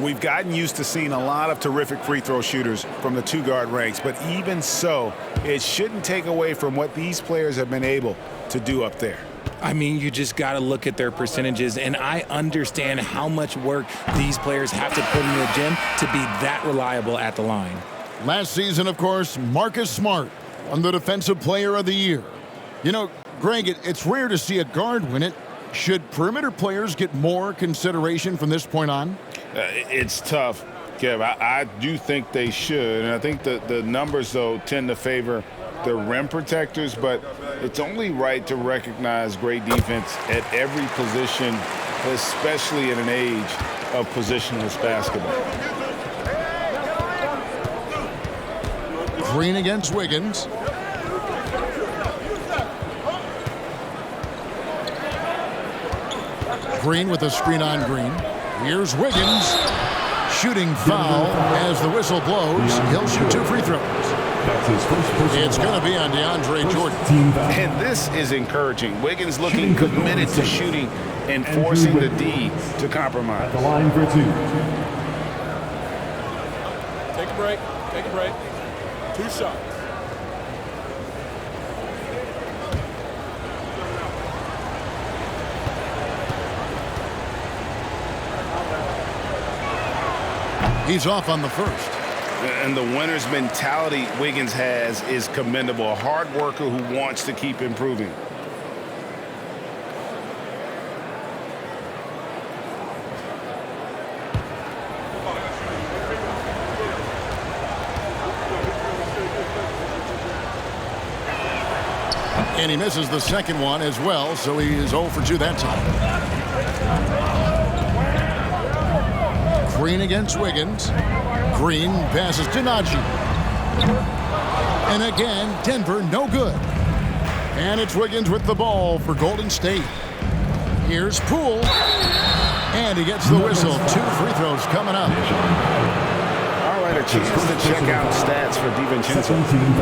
We've gotten used to seeing a lot of terrific free throw shooters from the 2-guard ranks, but even so, it shouldn't take away from what these players have been able to do up there. I mean, you just got to look at their percentages, and I understand how much work these players have to put in the gym to be that reliable at the line. Last season, of course, Marcus Smart won the Defensive Player of the Year. You know, Greg, it's rare to see a guard win it. Should perimeter players get more consideration from this point on? It's tough, Kev. I do think they should, and I think the numbers, though, tend to favor the rim protectors, but it's only right to recognize great defense at every position, especially in an age of positionless basketball. Green against Wiggins. Green with a screen on Green. Here's Wiggins. Shooting foul as the whistle blows. He'll shoot 2 free throws. It's going to be on DeAndre Jordan. And this is encouraging. Wiggins looking committed to shooting and forcing the D to compromise. The line for 2. Take a break. Take a break. 2 shots. He's off on the first. And the winner's mentality Wiggins has is commendable. A hard worker who wants to keep improving. And he misses the second one as well, so he is 0 for 2 that time. Green against Wiggins. Green passes to Najee. And again, Denver no good. And it's Wiggins with the ball for Golden State. Here's Poole. And he gets the whistle. 2 free throws coming up. All right, a chance to check out stats for DiVincenzo.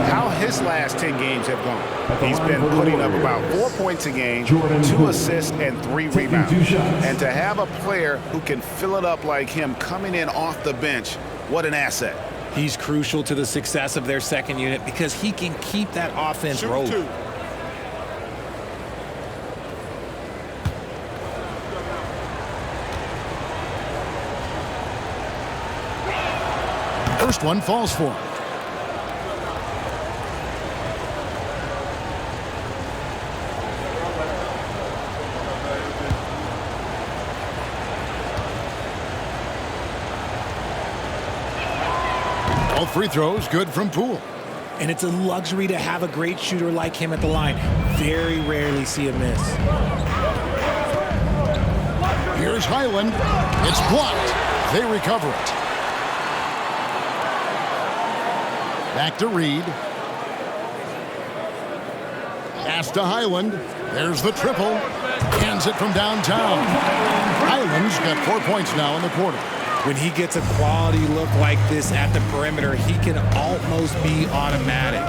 How his last 10 games have gone. He's been putting up about 4 points a game, 2 assists, and 3 rebounds. And to have a player who can fill it up like him coming in off the bench, what an asset. He's crucial to the success of their second unit because he can keep that offense rolling. First one falls for him. All free throws good from Poole. And it's a luxury to have a great shooter like him at the line. Very rarely see a miss. Here's Highland. It's blocked. They recover it. Back to Reed. Pass to Highland. There's the triple. Hands it from downtown. Highland's got 4 points now in the quarter. When he gets a quality look like this at the perimeter, he can almost be automatic.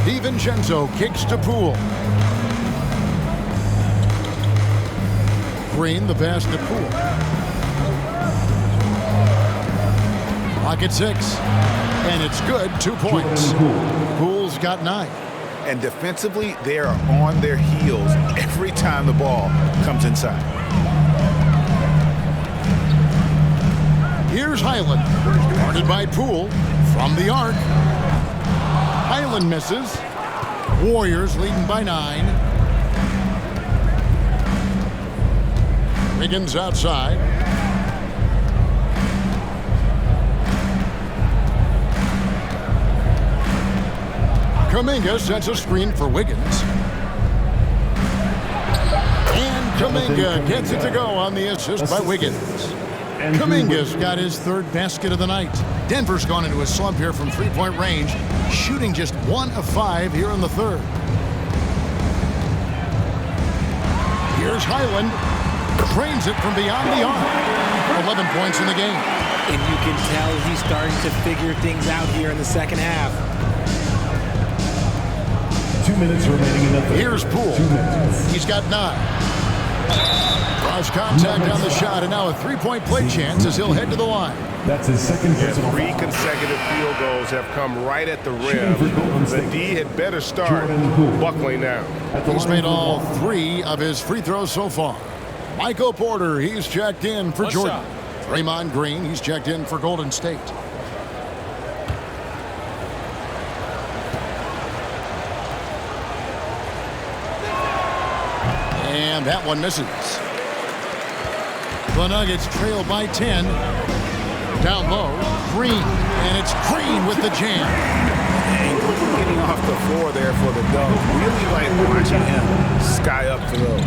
DiVincenzo kicks to Poole. Green, the pass to Poole. Clock at 6. And it's good, 2 points. Poole's got 9. And defensively, they are on their heels every time the ball comes inside. Here's Highland. Guarded by Poole from the arc. Highland misses. Warriors leading by 9. Wiggins outside. Kuminga sets a screen for Wiggins. And Kuminga gets it to go on the assist by Wiggins. Kuminga's got his 3rd basket of the night. Denver's gone into a slump here from 3-point range, shooting just 1 of 5 here in the 3rd. Here's Highland. Trains it from beyond the arc. 11 points in the game. And you can tell he's starting to figure things out here in the second half. 2 minutes remaining in the third. Here's Poole. He's got 9. Draws contact on the shot, and now a 3-point play chance as he'll head to the line. That's his second personal. 3 consecutive field goals have come right at the rim. The D had better start buckling down. He's made all 3 of his free throws so far. Michael Porter, he's checked in for Jordan. Draymond Green, he's checked in for Golden State. And that one misses. The Nuggets trail by 10. Down low, Green. And it's Green with the jam. Getting off the floor there for the Dubs. Really like watching him sky up for those.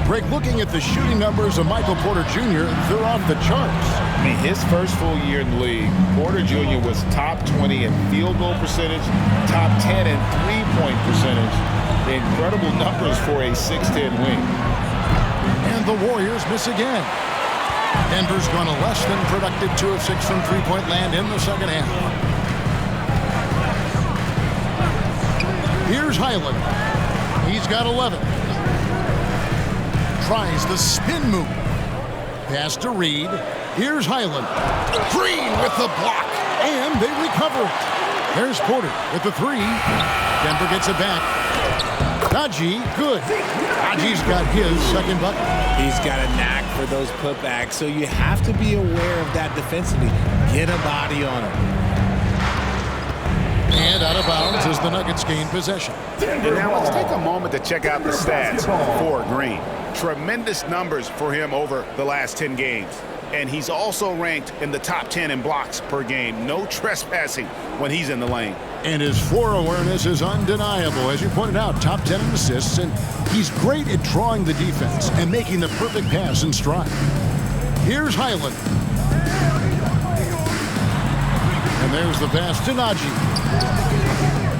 Greg, looking at the shooting numbers of Michael Porter Jr., they're off the charts. I mean, his first full year in the league, Porter Jr. was top 20 in field goal percentage, top 10 in three-point percentage. Incredible numbers for a 6'10" wing. And the Warriors miss again. Denver's gone a less than productive 2 of 6 from three-point land in the second half. Here's Highland. He's got 11. Tries the spin move. Pass to Reed. Here's Highland. Green with the block. And they recover it. There's Porter with the three. Denver gets it back. Najee, good. Najee's got his second bucket. He's got a knack for those putbacks, so you have to be aware of that defensively. Get a body on him. And out of bounds as the Nuggets gain possession. And now let's take a moment to check out the stats for Green. Tremendous numbers for him over the last 10 games. And he's also ranked in the top 10 in blocks per game. No trespassing when he's in the lane. And his floor awareness is undeniable. As you pointed out, top 10 in assists. And he's great at drawing the defense and making the perfect pass in stride. Here's Highland. And there's the pass to Najee.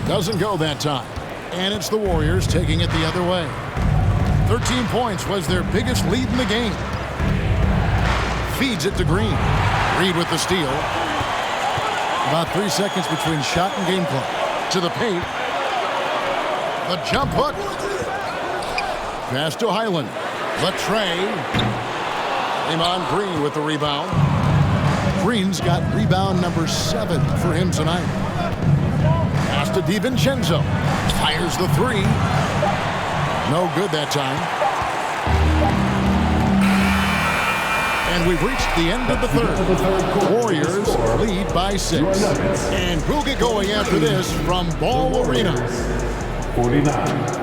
Doesn't go that time. And it's the Warriors taking it the other way. 13 points was their biggest lead in the game. Feeds it to Green. Reed with the steal. About 3 seconds between shot and game clock. To the paint. The jump hook. Pass to Highland. Latre. Draymond Green with the rebound. Green's got rebound number 7 for him tonight. Pass to DiVincenzo. Fires the three. No good that time. And we've reached the end of the third. Warriors lead by 6. And we'll get going after this from Ball Arena. 49.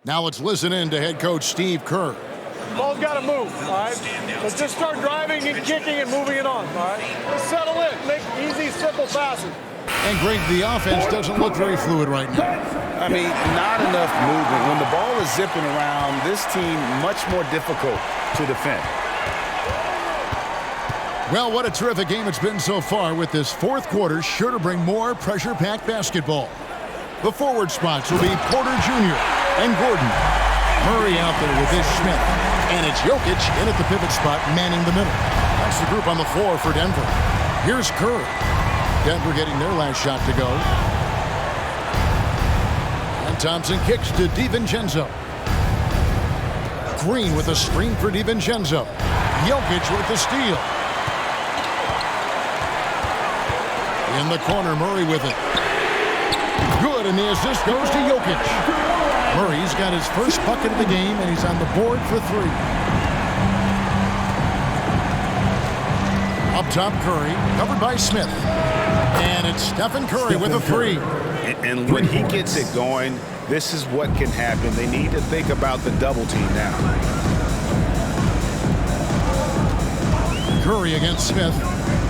Now let's listen in to head coach Steve Kerr. Ball's got to move, all right? Let's just start driving and kicking and moving it on, all right? Let's settle in, make easy, simple passes. And Greg, the offense doesn't look very fluid right now. I mean, not enough movement. When the ball is zipping around, this team much more difficult to defend. Well, what a terrific game it's been so far, with this fourth quarter sure to bring more pressure-packed basketball. The forward spots will be Porter Jr. and Gordon. Murray out there with this Smith. And it's Jokic in at the pivot spot, manning the middle. That's the group on the floor for Denver. Here's Kerr. Denver getting their last shot to go. And Thompson kicks to DiVincenzo. Green with a screen for DiVincenzo. Jokic with the steal. In the corner, Murray with it. Good, and the assist goes to Jokic. Murray's got his first bucket of the game, and he's on the board for 3. Up top, Curry, covered by Smith. And it's Stephen Curry with a 3. And when he gets it going, this is what can happen. They need to think about the double team now. Curry against Smith.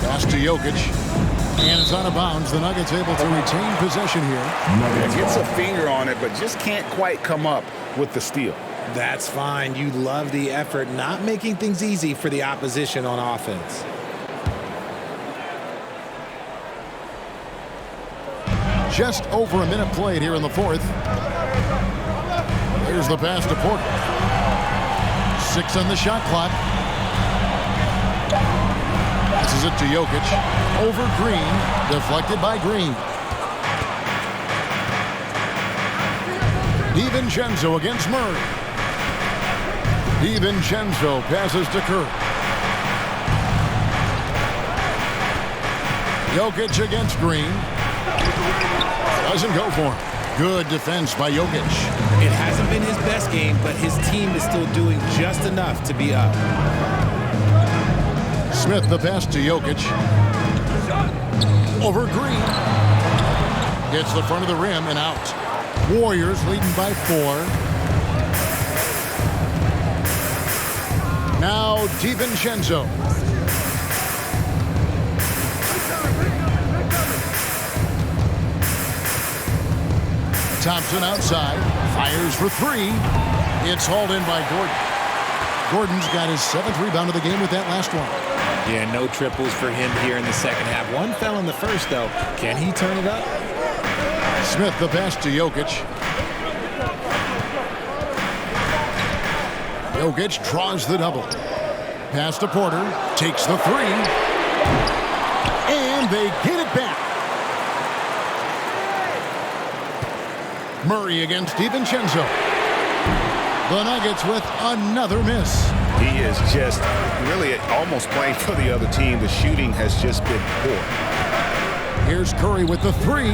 Pass to Jokic. And it's out of bounds. The Nuggets able to retain possession here. Gets a finger on it, but just can't quite come up with the steal. That's fine. You love the effort, not making things easy for the opposition on offense. Just over a minute played here in the fourth. Here's the pass to Porter. 6 on the shot clock. Passes it to Jokic. Over Green. Deflected by Green. DiVincenzo against Murray. DiVincenzo passes to Kerr. Jokic against Green. Doesn't go for him. Good defense by Jokic. It hasn't been his best game, but his team is still doing just enough to be up. Smith the pass to Jokic. Over Green. Gets the front of the rim and out. Warriors leading by 4. Now DiVincenzo. Thompson outside. Fires for 3. It's hauled in by Gordon. Gordon's got his 7th rebound of the game with that last one. Yeah, no triples for him here in the second half. One fell in the first, though. Can he turn it up? Smith the pass to Jokic. Jokic draws the double. Pass to Porter. Takes the 3. And they get it back. Murray against DiVincenzo. The Nuggets with another miss. He is just really almost playing for the other team. The shooting has just been poor. Here's Curry with the three.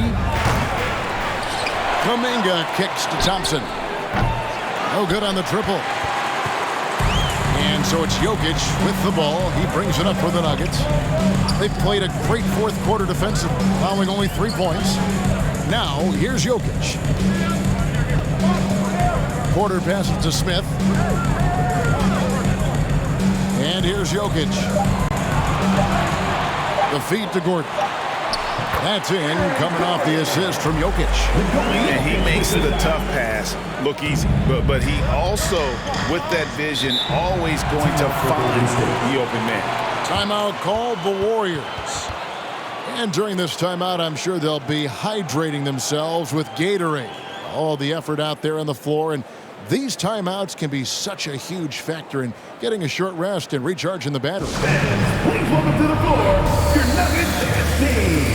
Kuminga kicks to Thompson. No good on the triple. And so it's Jokic with the ball. He brings it up for the Nuggets. They've played a great fourth quarter defensive, allowing only 3 points. Now, here's Jokic. Porter passes to Smith. And here's Jokic. The feed to Gordon. That's in, coming off the assist from Jokic. And he makes the tough pass look easy. But he also, with that vision, always going to find the open man. Timeout called the Warriors. And during this timeout, I'm sure they'll be hydrating themselves with Gatorade. All the effort out there on the floor. And these timeouts can be such a huge factor in getting a short rest and recharging the battery. Please welcome to the floor, your Nuggets dance team.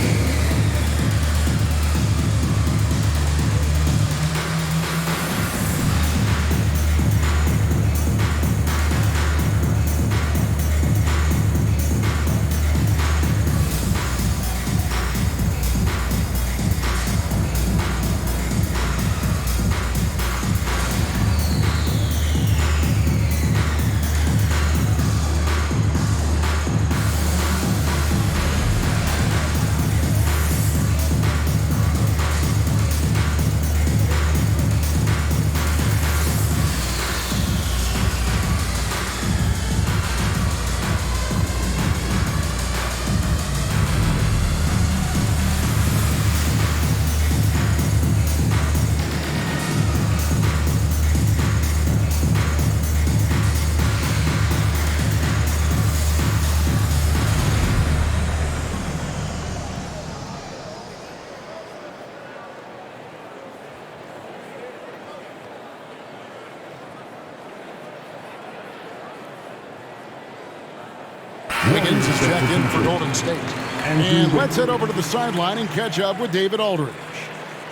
Wiggins is checked in for Golden State. And let's head over to the sideline and catch up with David Aldridge.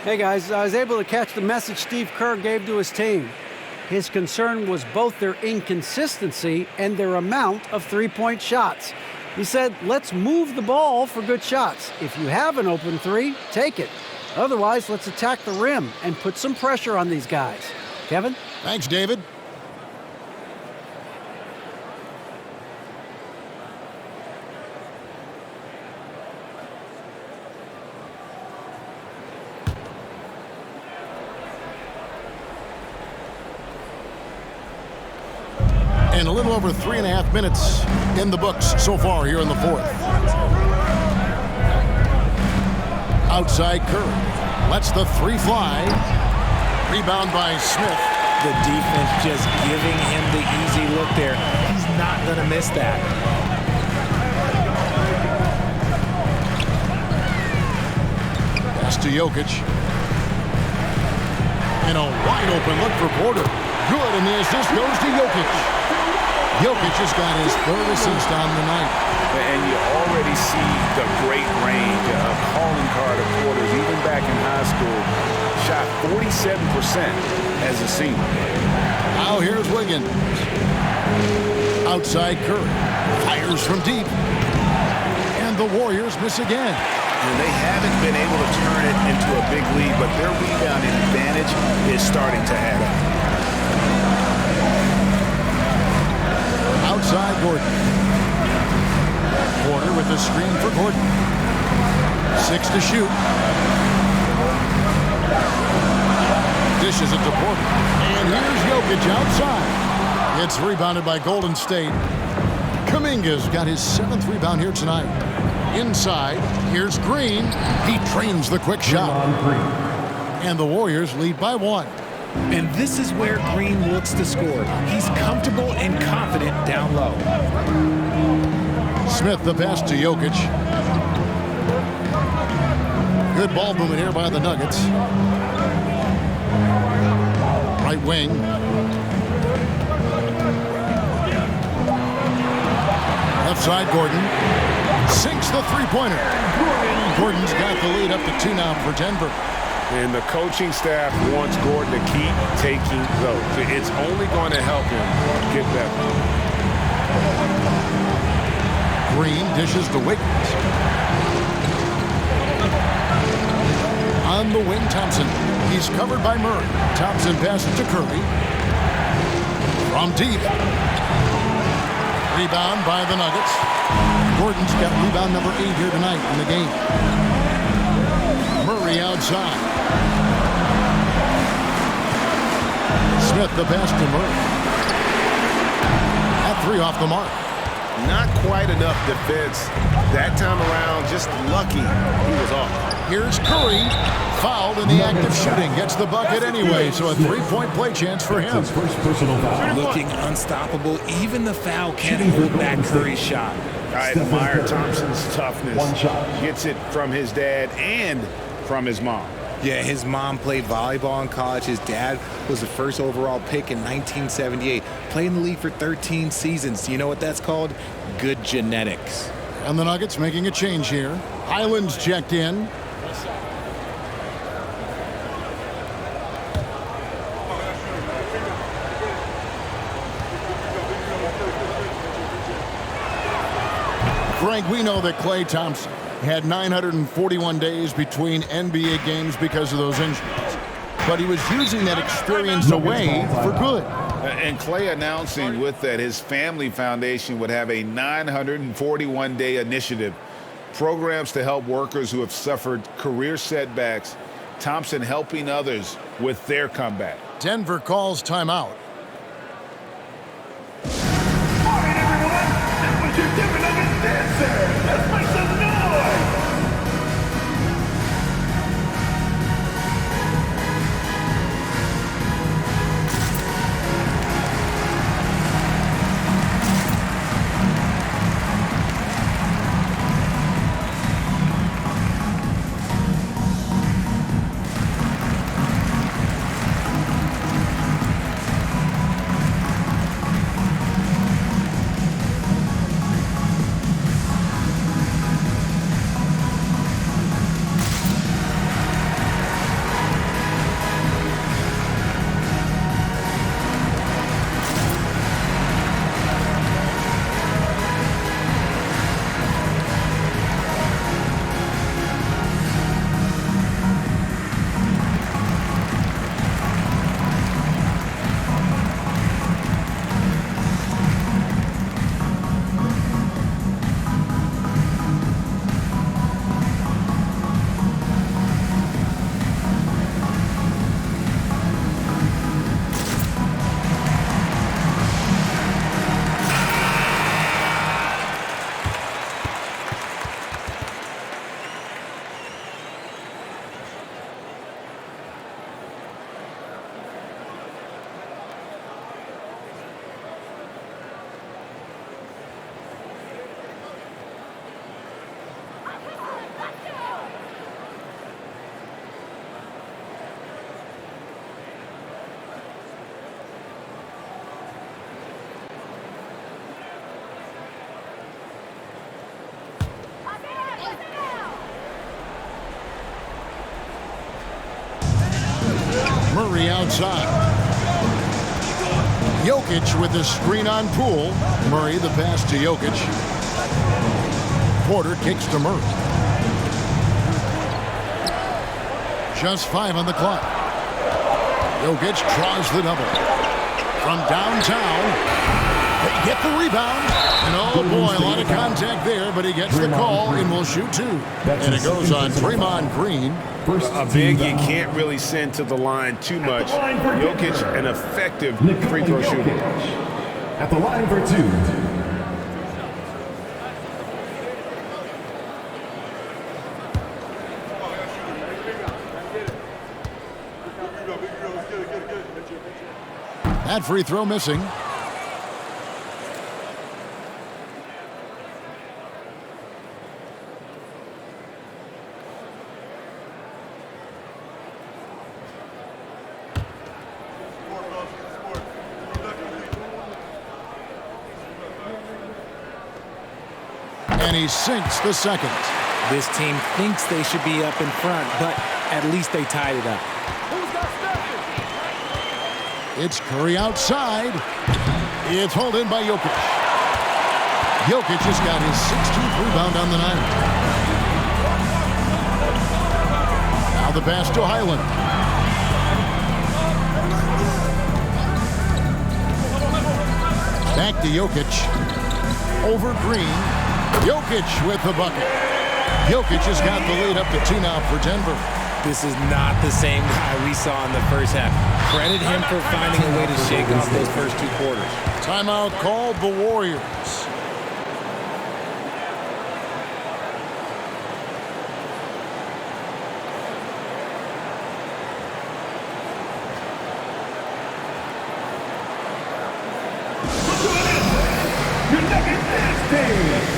Hey guys, I was able to catch the message Steve Kerr gave to his team. His concern was both their inconsistency and their amount of three-point shots. He said, let's move the ball for good shots. If you have an open three, take it. Otherwise, let's attack the rim and put some pressure on these guys. Kevin? Thanks, David. And a little over 3.5 minutes in the books so far here in the fourth. Outside Curry. Lets the three fly. Rebound by Smith. The defense just giving him the easy look there. He's not going to miss that. Pass to Jokic. And a wide open look for Porter. Good, and the assist goes to Jokic. Jokic has got his third assist on the night. And you already see the great range of calling card of Porter's. Even back in high school, shot 47% as a senior. Now here's Wiggins. Outside Curry. Fires from deep. And the Warriors miss again. And they haven't been able to turn it into a big lead, but their rebounding advantage is starting to add up. Outside Gordon. Porter with the screen for Gordon. 6 to shoot. Dishes it to Porter. And here's Jokic outside. It's rebounded by Golden State. Kuminga's got his 7th rebound here tonight. Inside, here's Green. He trains the quick shot. And the Warriors lead by 1. And this is where Green looks to score. He's comfortable and confident down low. Smith the pass to Jokic. Good ball movement here by the Nuggets. Right wing. Left side Gordon. Sinks the three-pointer. Gordon's got the lead up to 2 now for Denver. And the coaching staff wants Gordon to keep taking those. It's only going to help him get better. Green dishes to Wiggins. On the wing, Thompson. He's covered by Murray. Thompson passes to Curry. From deep. Rebound by the Nuggets. Gordon's got rebound number 8 here tonight in the game. Murray outside. Smith the pass to Murray. That 3 off the mark. Not quite enough defense that time around. Just lucky he was off. Here's Curry. Fouled in the act of shooting. Gets the bucket anyway, so a 3-point play chance for him. Looking unstoppable. Even the foul can't hold back Curry's shot. I admire Thompson's toughness. Gets it from his dad and from his mom. Yeah, his mom played volleyball in college. His dad was the first overall pick in 1978. Played in the league for 13 seasons. Do you know what that's called? Good genetics. And the Nuggets making a change here. Highland's checked in. Frank, we know that Klay Thompson had 941 days between NBA games because of those injuries. But he was using that experience away for good. And Klay announcing with that his family foundation would have a 941-day initiative. Programs to help workers who have suffered career setbacks. Thompson helping others with their comeback. Denver calls timeout. All right, everyone. That was your Denver Nuggets dancer. Let's make some noise. Murray outside. Jokic with the screen on Poole. Murray the pass to Jokic. Porter kicks to Murray. Just 5 on the clock. Jokic draws the double. From downtown. They get the rebound. And oh boy, a lot of contact there, but he gets the call and will shoot 2. And it goes on Draymond Green. A big you can't really send to the line too much. Jokic, an effective free throw shooter. At the line for 2. That free throw missing. And he sinks the second. This team thinks they should be up in front, but at least they tied it up. It's Curry outside. It's hauled in by Jokic. Jokic just got his 16th rebound on the night. Now the pass to Highland. Back to Jokic. Over Green. Jokic with the bucket. Jokic has got the lead up to 2 now for Denver. This is not the same guy we saw in the first half. Credit him for finding a way to shake off those first 2 quarters. Timeout called the Warriors. You're looking nasty.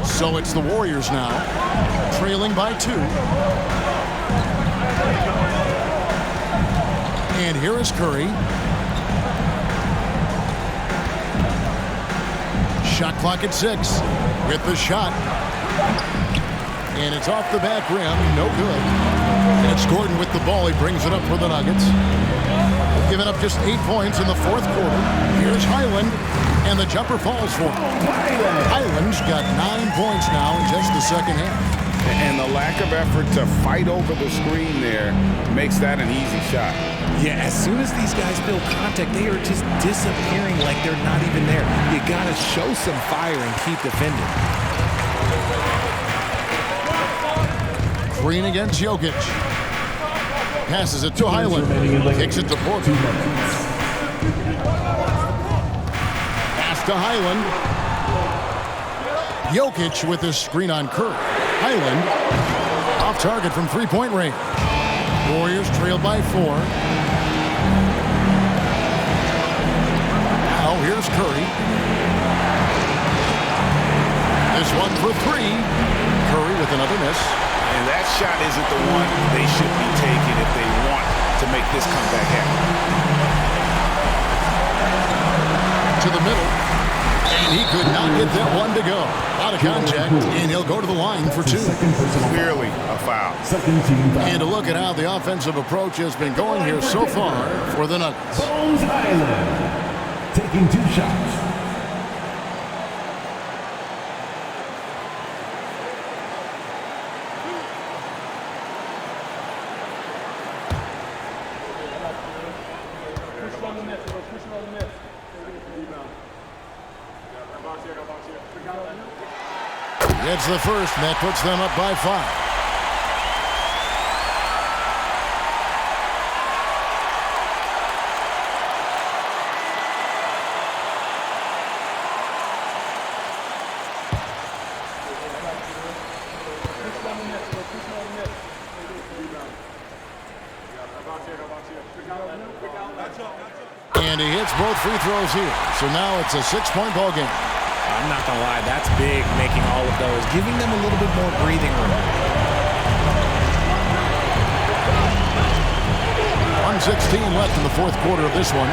So it's the Warriors now, trailing by 2. And here is Curry. Shot clock at 6. With the shot. And it's off the back rim. No good. And it's Gordon with the ball. He brings it up for the Nuggets. Giving up just 8 points in the 4th quarter. Here's Highland. And the jumper falls for him. Highland's got 9 points now in just the second half. And the lack of effort to fight over the screen there makes that an easy shot. Yeah, as soon as these guys feel contact, they are just disappearing like they're not even there. You got to show some fire and keep defending. Green against Jokic. Passes it to Highland. Kicks it to Porter. Pass to Highland. Jokic with his screen on Curry. Highland off target from 3-point range. Warriors trailed by 4. Now here's Curry. This one for 3. Curry with another miss. And that shot isn't the one they should be taking if they want to make this comeback happen. To the middle. And he could not get that one to go. Out of contact, and he'll go to the line for 2. Clearly a foul. And to look at how the offensive approach has been going here so far for the Nuggets. Bones Highland taking 2 shots. It's the first, and that puts them up by 5. And he hits both free throws here. So now it's a 6-point ball game. I'm not going to lie, that's big, making all of those, giving them a little bit more breathing room. 1:16 left in the fourth quarter of this one.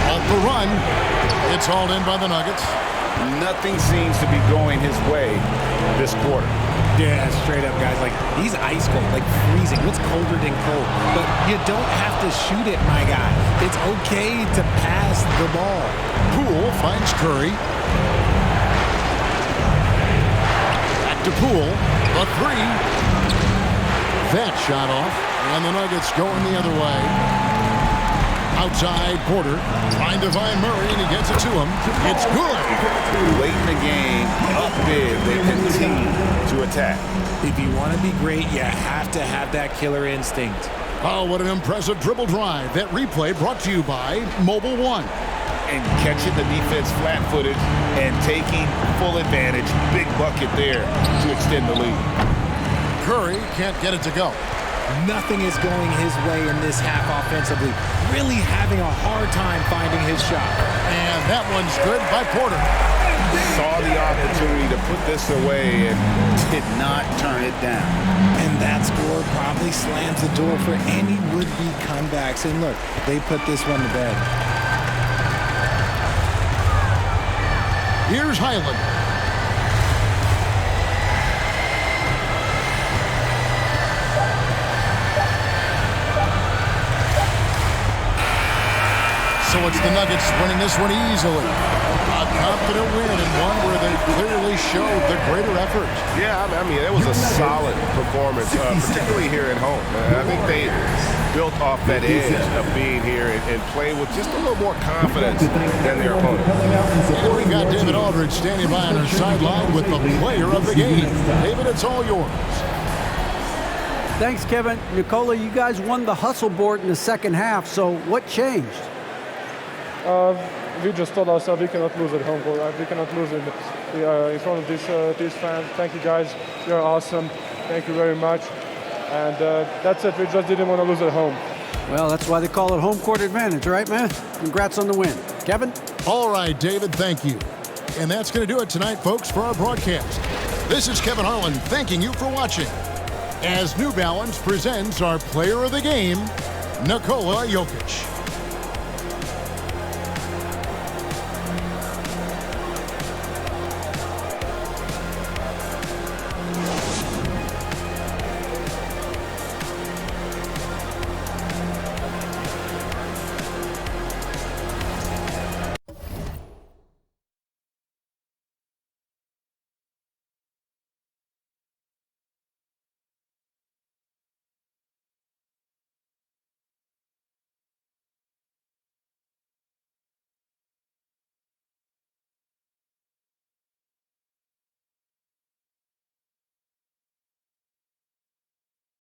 Off the run. It's hauled in by the Nuggets. Nothing seems to be going his way this quarter. Yeah, straight up, guys. Like, he's ice cold, like freezing. What's colder than cold? But you don't have to shoot it, my guy. It's okay to pass the ball. Poole finds Curry. Back to Poole. A three. That shot off. And the Nuggets going the other way. Outside, Porter trying to find Murray, and he gets it to him. It's good. Late in the game, up big, they continue to attack. If you want to be great, you have to have that killer instinct. Oh, what an impressive dribble drive. That replay brought to you by Mobile One. And catching the defense flat-footed and taking full advantage. Big bucket there to extend the lead. Curry can't get it to go. Nothing is going his way in this half offensively. Really having a hard time finding his shot. And that one's good by Porter. Saw the opportunity to put this away and did not turn it down. And that score probably slams the door for any would-be comebacks. And look, they put this one to bed. Here's Highland. So it's the Nuggets winning this one easily. A confident win and one where they clearly showed the greater effort. Yeah, I mean, it was a solid performance, particularly here at home. I think they built off that edge of being here and play with just a little more confidence than their opponent. And we've got David Aldridge standing by on our sideline with the player of the game. David, it's all yours. Thanks, Kevin. Nikola, you guys won the hustle board in the second half, so what changed? We just told ourselves we cannot lose at home. We cannot lose in front of these fans. Thank you, guys. You're awesome. Thank you very much. And that's it. We just didn't want to lose at home. Well, that's why they call it home court advantage, right, man? Congrats on the win. Kevin? All right, David, thank you. And that's going to do it tonight, folks, for our broadcast. This is Kevin Harlan thanking you for watching as New Balance presents our player of the game, Nikola Jokic.